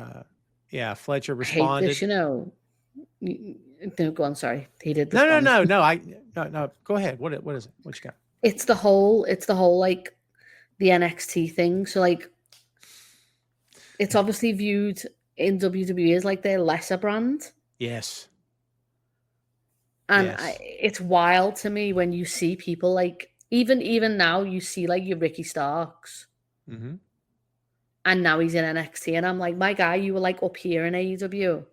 yeah, Fletcher responded. I hate this, no, go on, sorry. He did this. No. Go ahead. What is it? What you got? It's the whole like the NXT thing. So like it's obviously viewed in WWE as like their lesser brand. Yes. And yes. It's wild to me when you see people like even now you see like your Ricky Starks. Mm-hmm. And now he's in NXT and I'm like, my guy, you were like up here in AEW.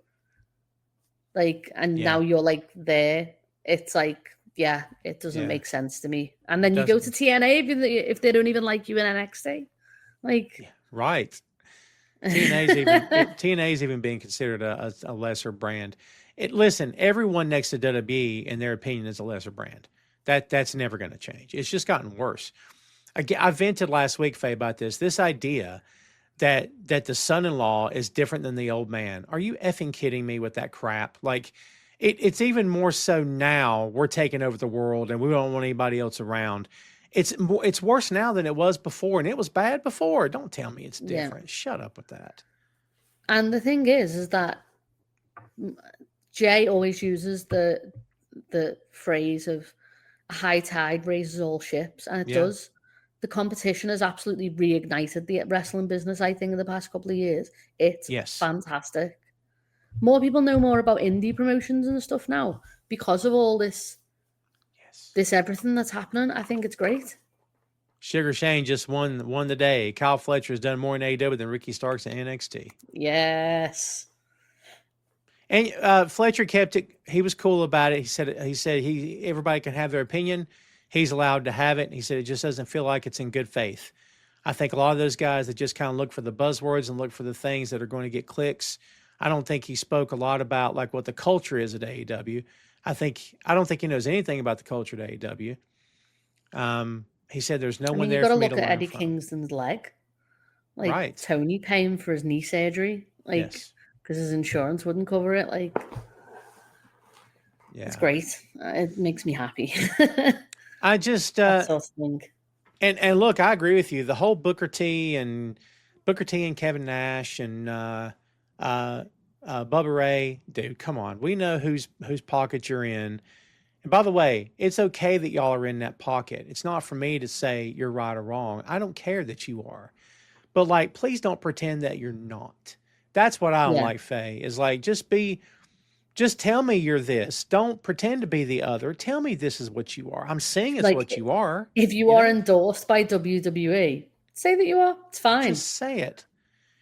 Like, and now you're like there. It's like, yeah, it doesn't make sense to me. And then you go to TNA if they don't even like you in NXT. Like, right. TNA's even being considered a lesser brand. Listen, everyone next to WWE, in their opinion, is a lesser brand. That's never going to change. It's just gotten worse. I vented last week, Faye, about this idea that the son-in-law is different than the old man. Are you effing kidding me with that crap? Like, it's even more so now. We're taking over the world, and we don't want anybody else around. It's worse now than it was before, and it was bad before. Don't tell me it's different. Yeah. Shut up with that. And the thing is that Jay always uses the phrase of a high tide raises all ships, and it does. The competition has absolutely reignited the wrestling business, I think, in the past couple of years. It's fantastic. More people know more about indie promotions and stuff now because of all this everything that's happening. I think it's great. Sugar Shane just won the day. Kyle Fletcher has done more in AEW than Ricky Starks in NXT. Yes. And Fletcher kept it. He was cool about it. He said everybody can have their opinion. He's allowed to have it. He said it just doesn't feel like it's in good faith. I think a lot of those guys that just kind of look for the buzzwords and look for the things that are going to get clicks. I don't think he spoke a lot about like what the culture is at AEW. I don't think he knows anything about the culture at AEW. He said there's no one there for me to learn from. You got to look at Eddie Kingston's leg. Like Tony paying for his knee surgery. Like, because his insurance wouldn't cover it. Like, it's great. It makes me happy. I just that sort of thing. And look, I agree with you. The whole Booker T and Kevin Nash and Bubba Ray, dude, come on. We know whose pocket you're in. And by the way, it's okay that y'all are in that pocket. It's not for me to say you're right or wrong. I don't care that you are. But like, please don't pretend that you're not. That's what I don't like, Faye, is like, just tell me you're this. Don't pretend to be the other. Tell me this is what you are. I'm saying it's like, what you are. If you are endorsed by WWE, say that you are. It's fine. Just say it.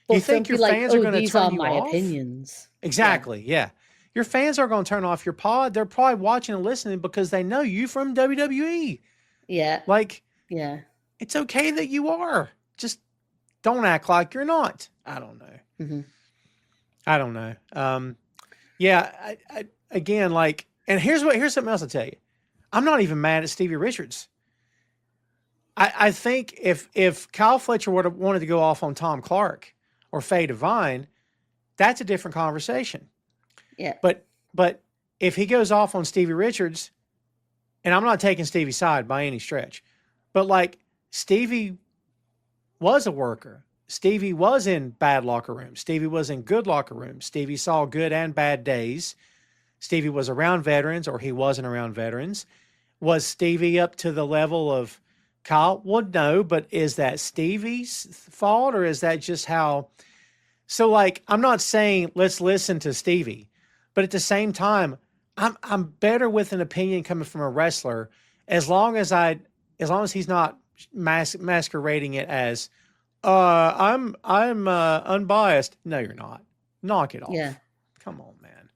But you think your fans are going to turn you off? These are my opinions. Exactly, yeah. Your fans are going to turn off your pod. They're probably watching and listening because they know you from WWE. Yeah. Like, it's okay that you are. Just don't act like you're not. I don't know. Mm-hmm. I don't know. Yeah, again, like, and here's something else I'll tell you. I'm not even mad at Stevie Richards. I think if Kyle Fletcher would have wanted to go off on Tom Clark or Faye Devine, that's a different conversation. Yeah. But if he goes off on Stevie Richards, and I'm not taking Stevie's side by any stretch, but like Stevie was a worker. Stevie was in bad locker rooms. Stevie was in good locker rooms. Stevie saw good and bad days. Stevie was around veterans, or he wasn't around veterans. Was Stevie up to the level of Kyle? Well, no, but is that Stevie's fault, or is that just how? So, like, I'm not saying let's listen to Stevie, but at the same time, I'm better with an opinion coming from a wrestler as long as he's not masquerading it as I'm unbiased. No, you're not. Knock it off. Yeah. Come on, man.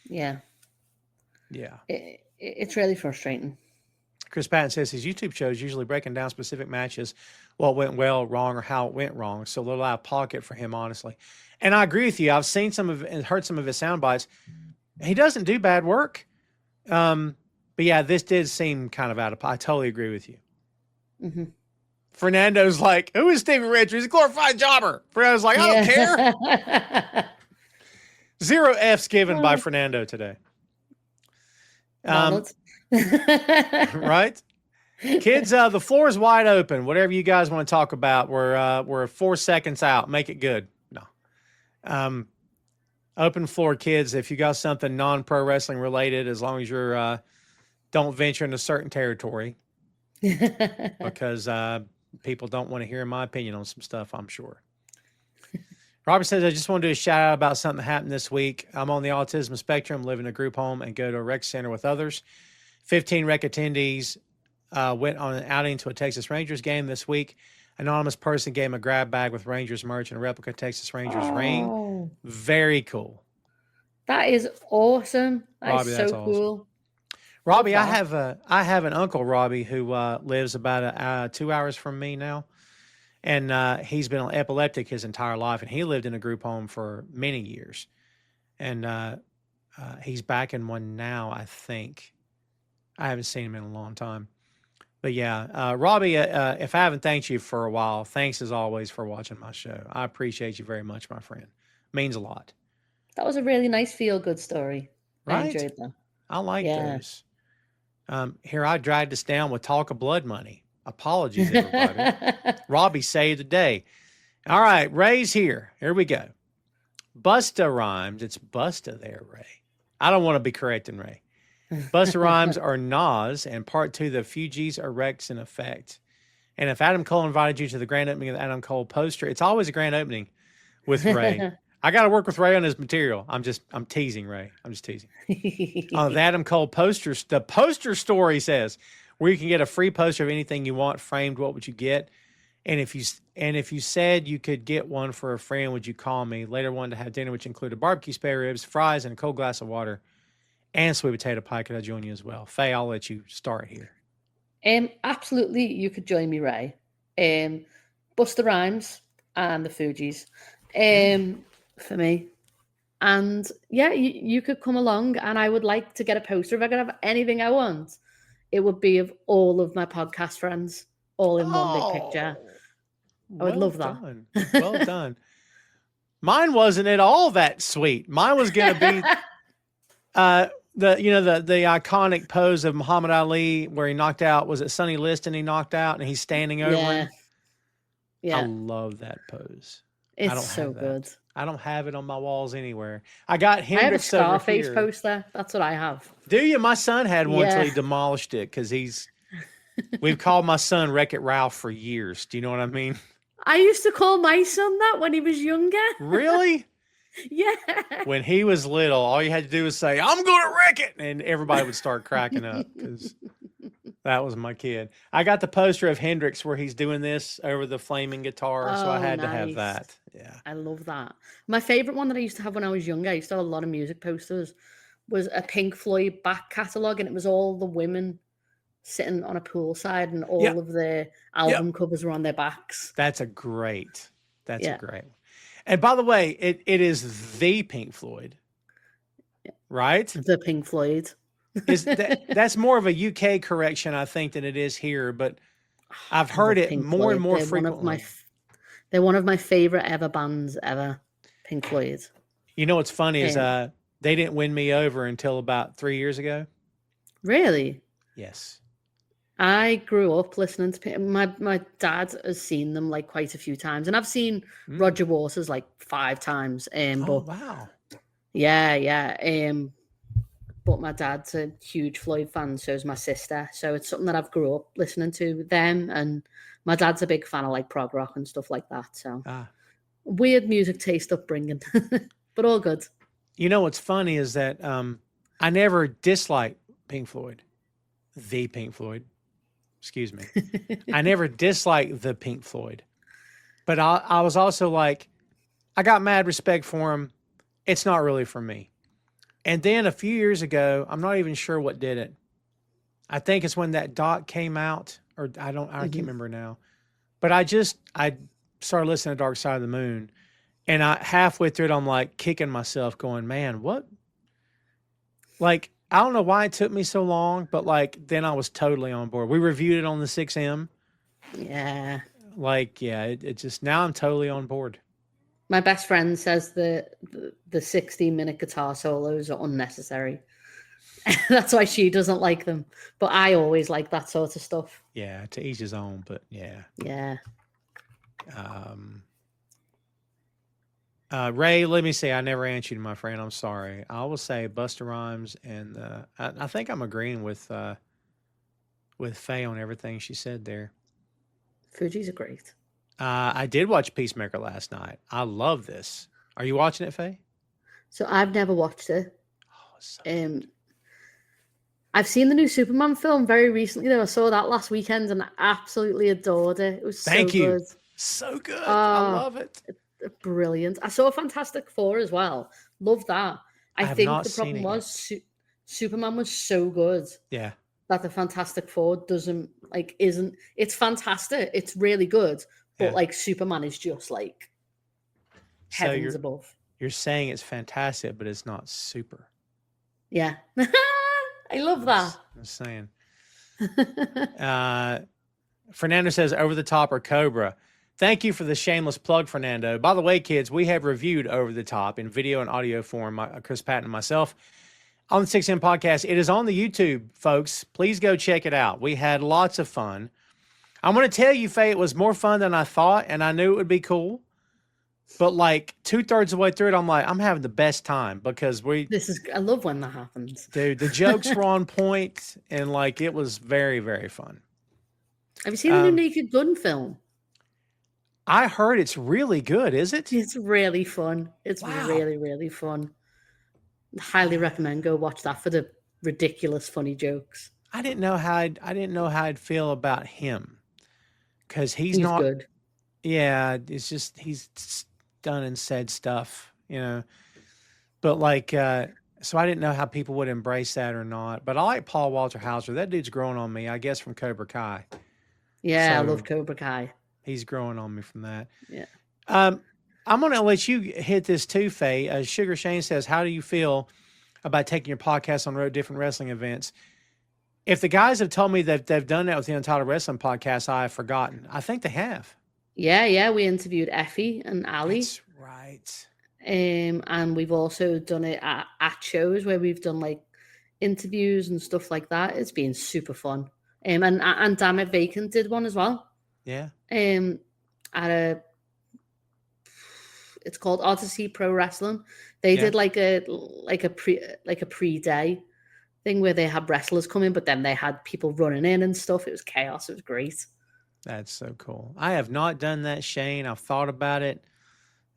Yeah. Yeah. It's really frustrating. Chris Patton says his YouTube show is usually breaking down specific matches, what went well, wrong, or how it went wrong. So a little out of pocket for him, honestly. And I agree with you. I've seen some of and heard some of his sound bites. He doesn't do bad work. But yeah, this did seem kind of out of pocket. I totally agree with you. Mm-hmm. Fernando's like, who is Stevie Richards? He's a glorified jobber. Fernando's like, I don't care. 0 F's given by Fernando today. Right? Kids, the floor is wide open. Whatever you guys want to talk about, we're 4 seconds out. Make it good. No. Open floor, kids. If you got something non-pro wrestling related, as long as you're don't venture into certain territory, because people don't want to hear my opinion on some stuff, I'm sure. Robert says, I just want to do a shout out about something that happened this week. I'm on the autism spectrum, live in a group home, and go to a rec center with others. 15 rec attendees went on an outing to a Texas Rangers game this week. Anonymous person gave him a grab bag with Rangers merch and a replica Texas Rangers ring. Very cool. That is awesome. That is so that's awesome. cool. Robbie, I have an uncle, Robbie, who lives about 2 hours from me now. And he's been epileptic his entire life, and he lived in a group home for many years. And he's back in one now, I think. I haven't seen him in a long time. But yeah, Robbie, if I haven't thanked you for a while, thanks as always for watching my show. I appreciate you very much, my friend. Means a lot. That was a really nice feel-good story. Right? I enjoyed that. I like those. Here, I dragged us down with talk of blood money. Apologies, everybody. Robbie saved the day. All right, Ray's here. Here we go. Busta Rhymes. It's Busta there, Ray. I don't want to be correcting Ray. Busta Rhymes are Nas, and part 2, the Fugees are Rex in effect. And if Adam Cole invited you to the grand opening of the Adam Cole poster, it's always a grand opening with Ray. I got to work with Ray on his material. I'm teasing Ray. I'm just teasing. The Adam Cole poster, the poster story says, where you can get a free poster of anything you want framed, what would you get? And if you said you could get one for a friend, would you call me? Later wanted to have dinner, which included barbecue spare ribs, fries, and a cold glass of water, and sweet potato pie. Could I join you as well? Faye, I'll let you start here. Absolutely, you could join me, Ray. Busta Rhymes and the Fugees for me. And yeah, you could come along, and I would like to get a poster. If I could have anything I want, it would be of all of my podcast friends, all in one big picture. I would love that. Well done. Mine wasn't at all that sweet. Mine was going to be the iconic pose of Muhammad Ali where he knocked out, was it Sonny Liston he knocked out, and he's standing over him? Yeah. I love that pose. It's so good. I don't have it on my walls anywhere. I got Hendrix I have a Scarface over here. poster. That's what I have. Do you? My son had one until he demolished it because we've called my son Wreck-It Ralph for years. Do you know what I mean? I used to call my son that when he was younger. Really? Yeah. When he was little, all you had to do was say, I'm going to wreck it. And everybody would start cracking up because that was my kid. I got the poster of Hendrix where he's doing this over the flaming guitar. So I had to have that. Yeah. I love that. My favorite one that I used to have when I was younger, I used to have a lot of music posters, was a Pink Floyd back catalogue. And it was all the women sitting on a poolside, and all of their album covers were on their backs. That's a great one. And by the way, it is the Pink Floyd. right? The Pink Floyd. That's more of a UK correction, I think, than it is here, but I've heard it Pink more Floyd. and more They're frequently. They're one of my favorite ever bands ever. Pink Floyd. You know what's funny is they didn't win me over until about 3 years ago. Really? Yes. I grew up listening to my dad has seen them like quite a few times, and I've seen Roger Waters like 5 times. But wow. Yeah. But my dad's a huge Floyd fan, so is my sister. So it's something that I've grew up listening to them, and my dad's a big fan of like prog rock and stuff like that. So weird music taste upbringing, but all good. You know what's funny is that I never disliked Pink Floyd, the Pink Floyd. Excuse me. I never disliked the Pink Floyd, but I was also like, I got mad respect for him. It's not really for me. And then a few years ago, I'm not even sure what did it. I think it's when that doc came out, or I can't remember now. But I started listening to Dark Side of the Moon, and halfway through it, I'm like kicking myself, going, "Man, what?" Like, I don't know why it took me so long, but like then I was totally on board. We reviewed it on the 6M. Yeah. Like, yeah, it just now I'm totally on board. My best friend says the 60-minute guitar solos are unnecessary. That's why she doesn't like them. But I always like that sort of stuff. Yeah, to each his own, but yeah. Yeah. Ray, let me say, I never answered you, my friend. I'm sorry. I will say Busta Rhymes, and I think I'm agreeing with Faye on everything she said there. Fugees are great. I did watch Peacemaker last night. I love this. Are you watching it, Faye? So I've never watched it. Oh, it's so good. I've seen the new Superman film very recently, though. I saw that last weekend and I absolutely adored it. It was Thank you. good. So good. I love it. Brilliant. I saw Fantastic Four as well. Love that. I think the problem was Superman was so good. Yeah. That the Fantastic Four isn't. It's fantastic. It's really good. But like Superman is just like heavens above. You're saying it's fantastic, but it's not super. Yeah. I love that. I'm saying. Fernando says, Over the Top or Cobra. Thank you for the shameless plug, Fernando. By the way, kids, we have reviewed Over the Top in video and audio form, Chris Patton and myself, on the 6M podcast. It is on the YouTube, folks. Please go check it out. We had lots of fun. I'm going to tell you, Faye, it was more fun than I thought, and I knew it would be cool. But like 2/3 of the way through it, I'm like, I'm having the best time because I love when that happens. Dude, the jokes were on point, and like it was very, very fun. Have you seen the new Naked Gun film? I heard it's really good, is it? It's really fun. It's really, really fun. Highly recommend go watch that for the ridiculous, funny jokes. I didn't know how I'd feel about him because he's not good. Yeah, it's just he's done and said stuff, But like, so I didn't know how people would embrace that or not. But I like Paul Walter Hauser. That dude's growing on me, I guess, from Cobra Kai. Yeah, I love Cobra Kai. He's growing on me from that. Yeah. I'm going to let you hit this too, Faye. Sugar Shane says, how do you feel about taking your podcast on the road to different wrestling events? If the guys have told me that they've done that with the Untitled Wrestling Podcast, I have forgotten. I think they have. Yeah. We interviewed Effie and Ali. That's right. And we've also done it at shows where we've done like interviews and stuff like that. It's been super fun. And Damn It Vacant did one as well. Yeah. It's called Odyssey Pro Wrestling. They did like a pre-day thing where they had wrestlers come in, but then they had people running in and stuff. It was chaos. It was great. That's so cool. I have not done that, Shane. I've thought about it.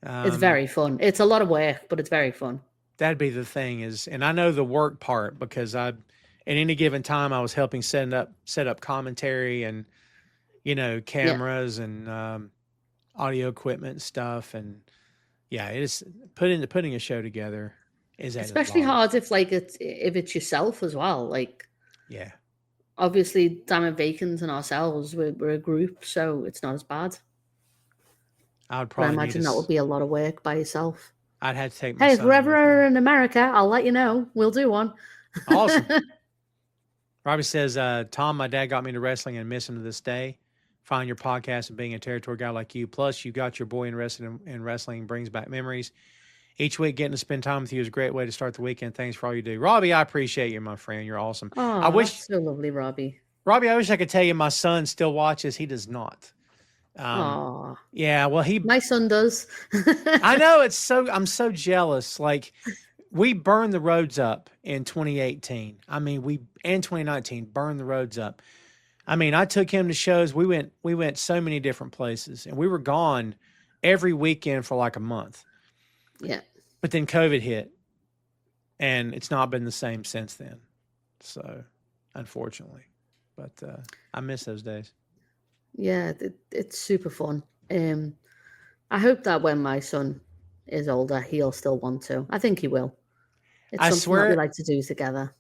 It's very fun. It's a lot of work, but it's very fun. That'd be the thing and I know the work part because at any given time I was helping set up commentary and, cameras and audio equipment and stuff. And yeah, it is putting a show together is especially hard if it's yourself as well. Like, yeah, obviously Damn It Vacant and ourselves, we're a group, so it's not as bad. I would probably imagine that would be a lot of work by yourself. I'd have to take my Hey, if son we're with me. ever in America, I'll let you know. We'll do one. Awesome. Robbie says, Tom, my dad got me into wrestling and miss him to this day. Find your podcast and being a territory guy like you. Plus, you got your boy interested in wrestling, brings back memories. Each week, getting to spend time with you is a great way to start the weekend. Thanks for all you do. Robbie, I appreciate you, my friend. You're awesome. Oh, I wish, that's so lovely, Robbie. Robbie, I wish I could tell you my son still watches. He does not. Yeah, well, my son does. I know, I'm so jealous. Like, we burned the roads up in 2018. I mean, and 2019 burned the roads up. I mean, I took him to shows. We went so many different places, and we were gone every weekend for like a month. Yeah. But then COVID hit, and it's not been the same since then. So, unfortunately, but I miss those days. Yeah, it's super fun. I hope that when my son is older, he'll still want to. I think he will. It's something that we like to do together.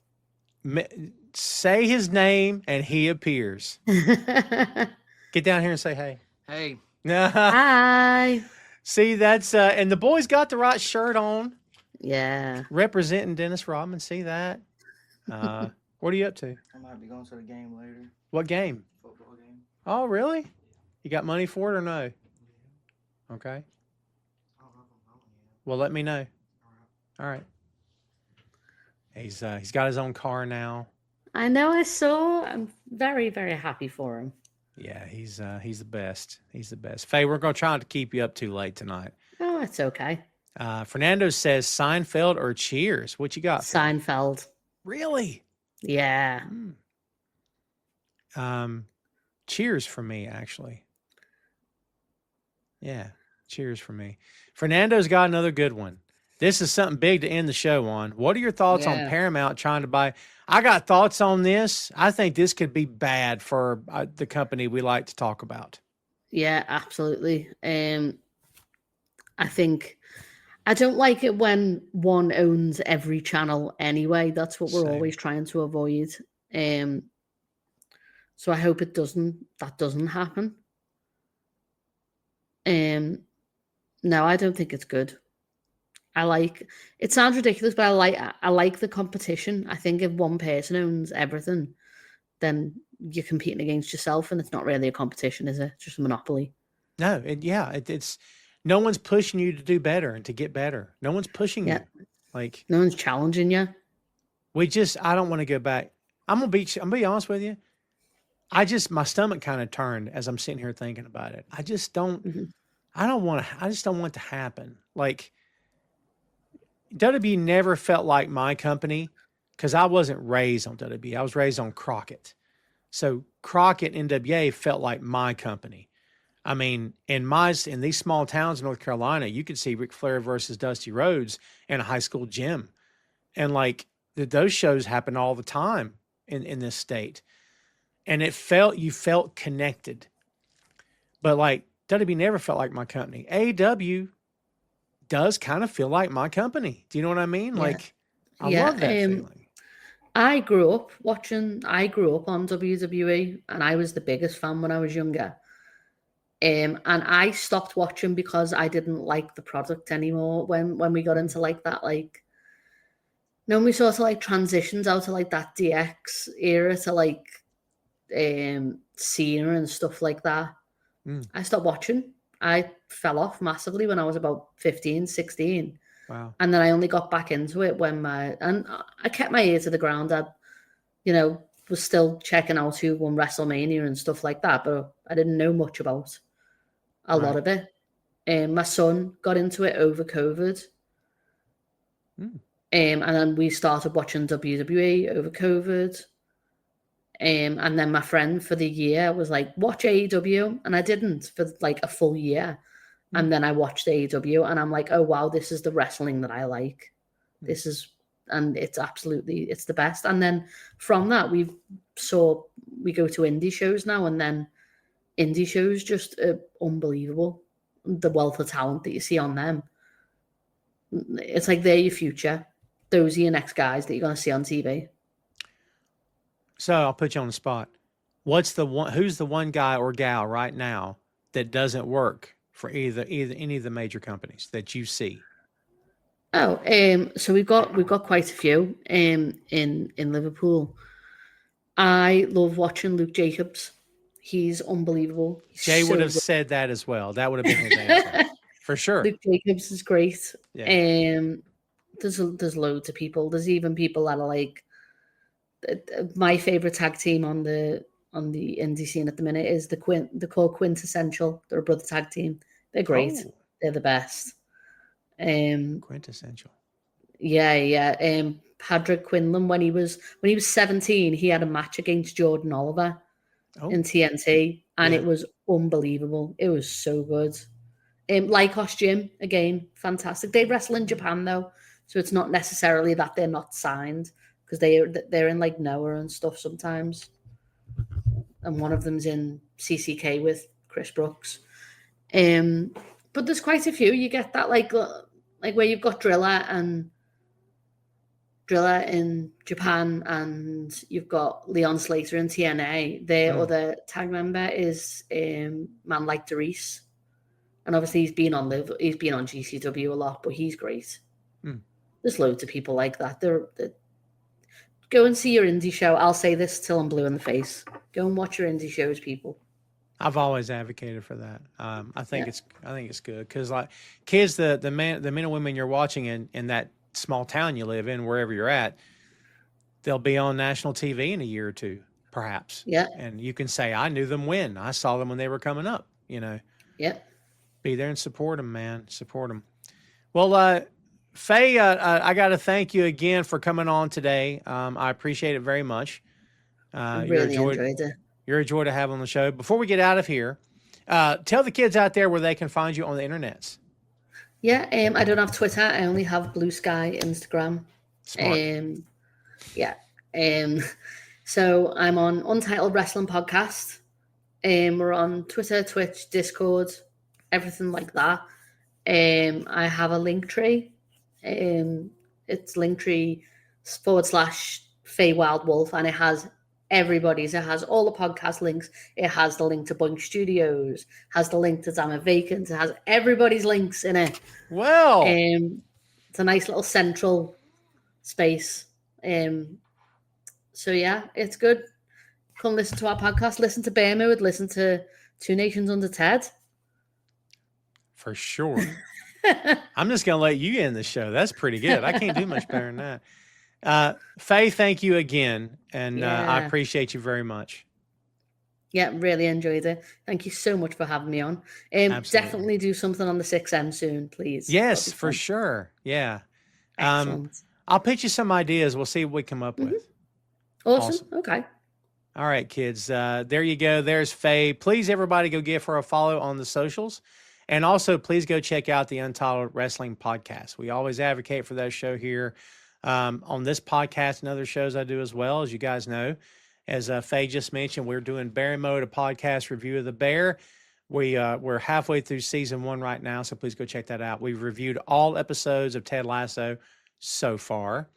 Say his name and he appears. Get down here and say hey. Hey. Hi. See, that's and the boy's got the right shirt on. Yeah. Representing Dennis Rodman. See that? What are you up to? I might be going to the game later. What game? Football game. Oh, really? You got money for it or no? Okay. Well, let me know. All right. He's got his own car now. I know. I saw. I'm very, very happy for him. Yeah, he's the best. He's the best. Faye, we're gonna try not to keep you up too late tonight. Oh, it's okay. Fernando says Seinfeld or Cheers. What you got? Seinfeld. Really? Yeah. Cheers for me, actually. Yeah, Cheers for me. Fernando's got another good one. This is something big to end the show on. What are your thoughts on Paramount trying to buy? I got thoughts on this. I think this could be bad for the company we like to talk about. Yeah, absolutely. I think I don't like it when one owns every channel anyway. That's what we're always trying to avoid. So I hope that doesn't happen. No, I don't think it's good. It sounds ridiculous, but I like the competition. I think if one person owns everything, then you're competing against yourself, and it's not really a competition, is it? It's just a monopoly. No, it's no one's pushing you to do better and to get better. No one's pushing you. Like, no one's challenging you. I don't want to go back. I'm gonna be honest with you. My stomach kind of turned as I'm sitting here thinking about it. I just don't want it to happen. Like, WWE never felt like my company because I wasn't raised on WWE. I was raised on Crockett. So Crockett NWA felt like my company. I mean, in these small towns in North Carolina, you could see Ric Flair versus Dusty Rhodes in a high school gym. And like those shows happen all the time in this state. And you felt connected. But like WWE never felt like my company. AEW does kind of feel like my company. Do you know what I mean? Yeah. Like, I love that feeling. I grew up on WWE, and I was the biggest fan when I was younger. And I stopped watching because I didn't like the product anymore when we got into like that, like, when we sort of like transitions out of like that DX era to like Cena and stuff like that. I stopped watching. I fell off massively when I was about 15, 16. Wow. And then I only got back into it when I kept my ear to the ground. I, was still checking out who won WrestleMania and stuff like that, but I didn't know much about a lot of it. My son got into it over COVID. And then we started watching WWE over COVID. And then my friend for the year was like, watch AEW. And I didn't for like a full year. And then I watched AEW and I'm like, oh, wow, this is the wrestling that I like. And it's the best. And then from that, we go to indie shows now, and then indie shows just unbelievable. The wealth of talent that you see on them. It's like they're your future. Those are your next guys that you're going to see on TV. So I'll put you on the spot. Who's the one guy or gal right now that doesn't work for either any of the major companies that you see? Oh, so we've got quite a few in Liverpool. I love watching Luke Jacobs. He's unbelievable. Jay would have said that as well. That would have been his answer for sure. Luke Jacobs is great. Yeah. There's loads of people. There's even people that are like my favorite tag team on the indie scene at the minute is they're called Quintessential. They're a brother tag team. They're great. Oh. They're the best. Quintessential. Yeah. Patrick Quinlan, when he was 17, he had a match against Jordan Oliver in TNT, and it was unbelievable. It was so good. Lycos Gym, again, fantastic. They wrestle in Japan though, so it's not necessarily that they're not signed, because they're in like Noah and stuff sometimes. And one of them's in CCK with Chris Brooks. But there's quite a few. You get that like where you've got Driller in Japan, and you've got Leon Slater in TNA. Their other tag member is Man Like Darius, and obviously he's been on GCW a lot, but he's great. There's loads of people like that. They're go and see your indie show. I'll say this till I'm blue in the face. Go and watch your indie shows, people. I've always advocated for that. I think it's good because like kids, the men and women you're watching in that small town you live in, wherever you're at, they'll be on national TV in a year or two, perhaps. Yeah. And you can say, I knew them when I saw them when they were coming up. Yeah. Be there and support them, man. Support them. Well, Faye, I got to thank you again for coming on today. I appreciate it very much. I really enjoyed it. You're a joy to have on the show. Before we get out of here, tell the kids out there where they can find you on the internets. Yeah, I don't have Twitter. I only have Blue Sky, Instagram. Smart. So I'm on Untitled Wrestling Podcast. We're on Twitter, Twitch, Discord, everything like that. I have a Linktree. It's Linktree/Faye Wild Wolf, and it has everybody's. It has all the podcast links. It has the link to Boink Studios, has the link to Damn It Vacant. It has everybody's links in it. Well, it's a nice little central space. So yeah, it's good. Come listen to our podcast. Listen to Bear Mood. Listen to Two Nations Under Ted. For sure. I'm just going to let you end the show. That's pretty good. I can't do much better than that. Faye, thank you again. And I appreciate you very much. Yeah, really enjoyed it. Thank you so much for having me on. Definitely do something on the 6M soon, please. Yes, for sure. Yeah. I'll pitch you some ideas. We'll see what we come up with. Awesome. Okay. All right, kids. There you go. There's Faye. Please, everybody, go give her a follow on the socials. And also, please go check out the Untitled Wrestling Podcast. We always advocate for that show here on this podcast and other shows I do as well, as you guys know. As Faye just mentioned, we're doing Bear Mode, a podcast review of The Bear. We're halfway through season 1 right now, so please go check that out. We've reviewed all episodes of Ted Lasso so far.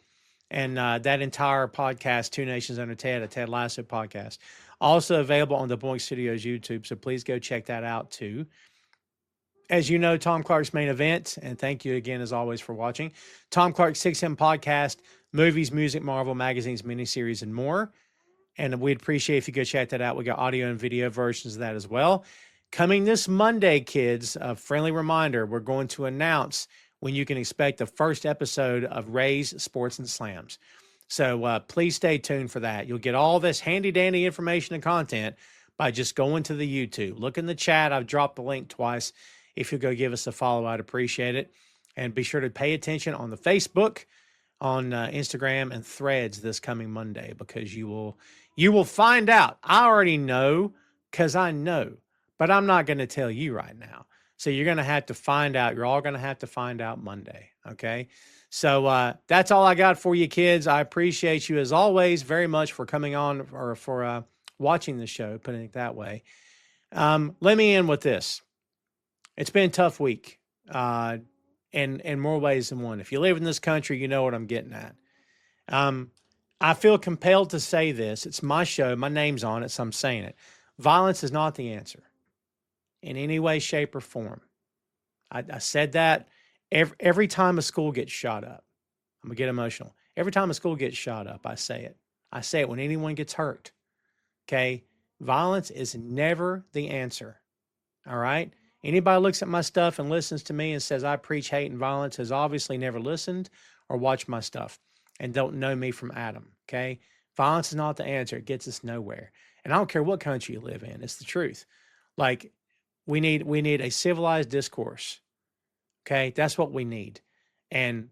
And that entire podcast, Two Nations Under Ted, a Ted Lasso podcast, also available on the Boink Studios YouTube. So please go check that out too. As you know, Tom Clark's Main Event, and thank you again, as always, for watching. Tom Clark's 6M Podcast, movies, music, Marvel, magazines, miniseries, and more. And we'd appreciate if you go check that out. We got audio and video versions of that as well. Coming this Monday, kids, a friendly reminder, we're going to announce when you can expect the first episode of Ray's Sports and Slams. So please stay tuned for that. You'll get all this handy-dandy information and content by just going to the YouTube. Look in the chat. I've dropped the link twice. If you'll go give us a follow, I'd appreciate it. And be sure to pay attention on the Facebook, on Instagram, and Threads this coming Monday, because you will find out. I already know, because I know, but I'm not going to tell you right now. So you're going to have to find out. You're all going to have to find out Monday, okay? So that's all I got for you, kids. I appreciate you, as always, very much for coming on, or for watching the show, putting it that way. Let me end with this. It's been a tough week, in more ways than one. If you live in this country, you know what I'm getting at. I feel compelled to say this. It's my show. My name's on it, so I'm saying it. Violence is not the answer in any way, shape, or form. I said that Every time a school gets shot up, I'm going to get emotional. Every time a school gets shot up, I say it. I say it when anyone gets hurt. Okay? Violence is never the answer. All right? Anybody looks at my stuff and listens to me and says I preach hate and violence has obviously never listened or watched my stuff and don't know me from Adam. Okay? Violence is not the answer. It gets us nowhere. And I don't care what country you live in. It's the truth. Like, we need a civilized discourse. Okay? That's what we need. And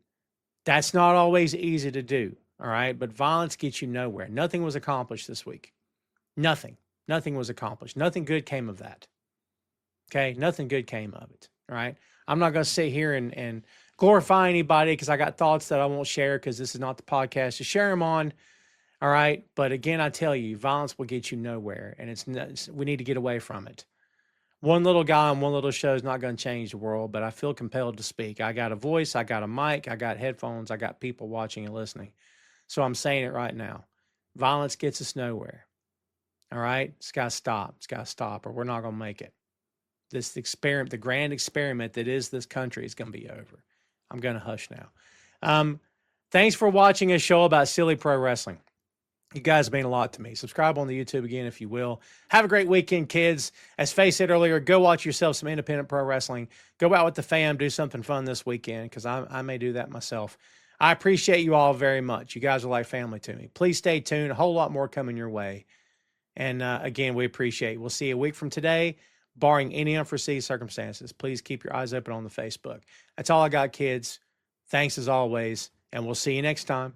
that's not always easy to do. All right? But violence gets you nowhere. Nothing was accomplished this week. Nothing. Nothing was accomplished. Nothing good came of that. Okay? Nothing good came of it. All right? I'm not going to sit here and glorify anybody because I got thoughts that I won't share because this is not the podcast to share them on. All right? But again, I tell you, violence will get you nowhere. And we need to get away from it. One little guy on one little show is not going to change the world, but I feel compelled to speak. I got a voice, I got a mic, I got headphones, I got people watching and listening. So I'm saying it right now. Violence gets us nowhere. All right? It's got to stop. It's got to stop or we're not going to make it. This experiment, the grand experiment that is this country is going to be over. I'm going to hush now. Thanks for watching a show about silly pro wrestling. You guys mean a lot to me. Subscribe on the YouTube again if you will. Have a great weekend, kids. As Faye said earlier, go watch yourself some independent pro wrestling. Go out with the fam, do something fun this weekend because I may do that myself. I appreciate you all very much. You guys are like family to me. Please stay tuned. A whole lot more coming your way. And again, we appreciate it. We'll see you a week from today, barring any unforeseen circumstances. Please keep your eyes open on the Facebook. That's all I got, kids. Thanks as always, and we'll see you next time.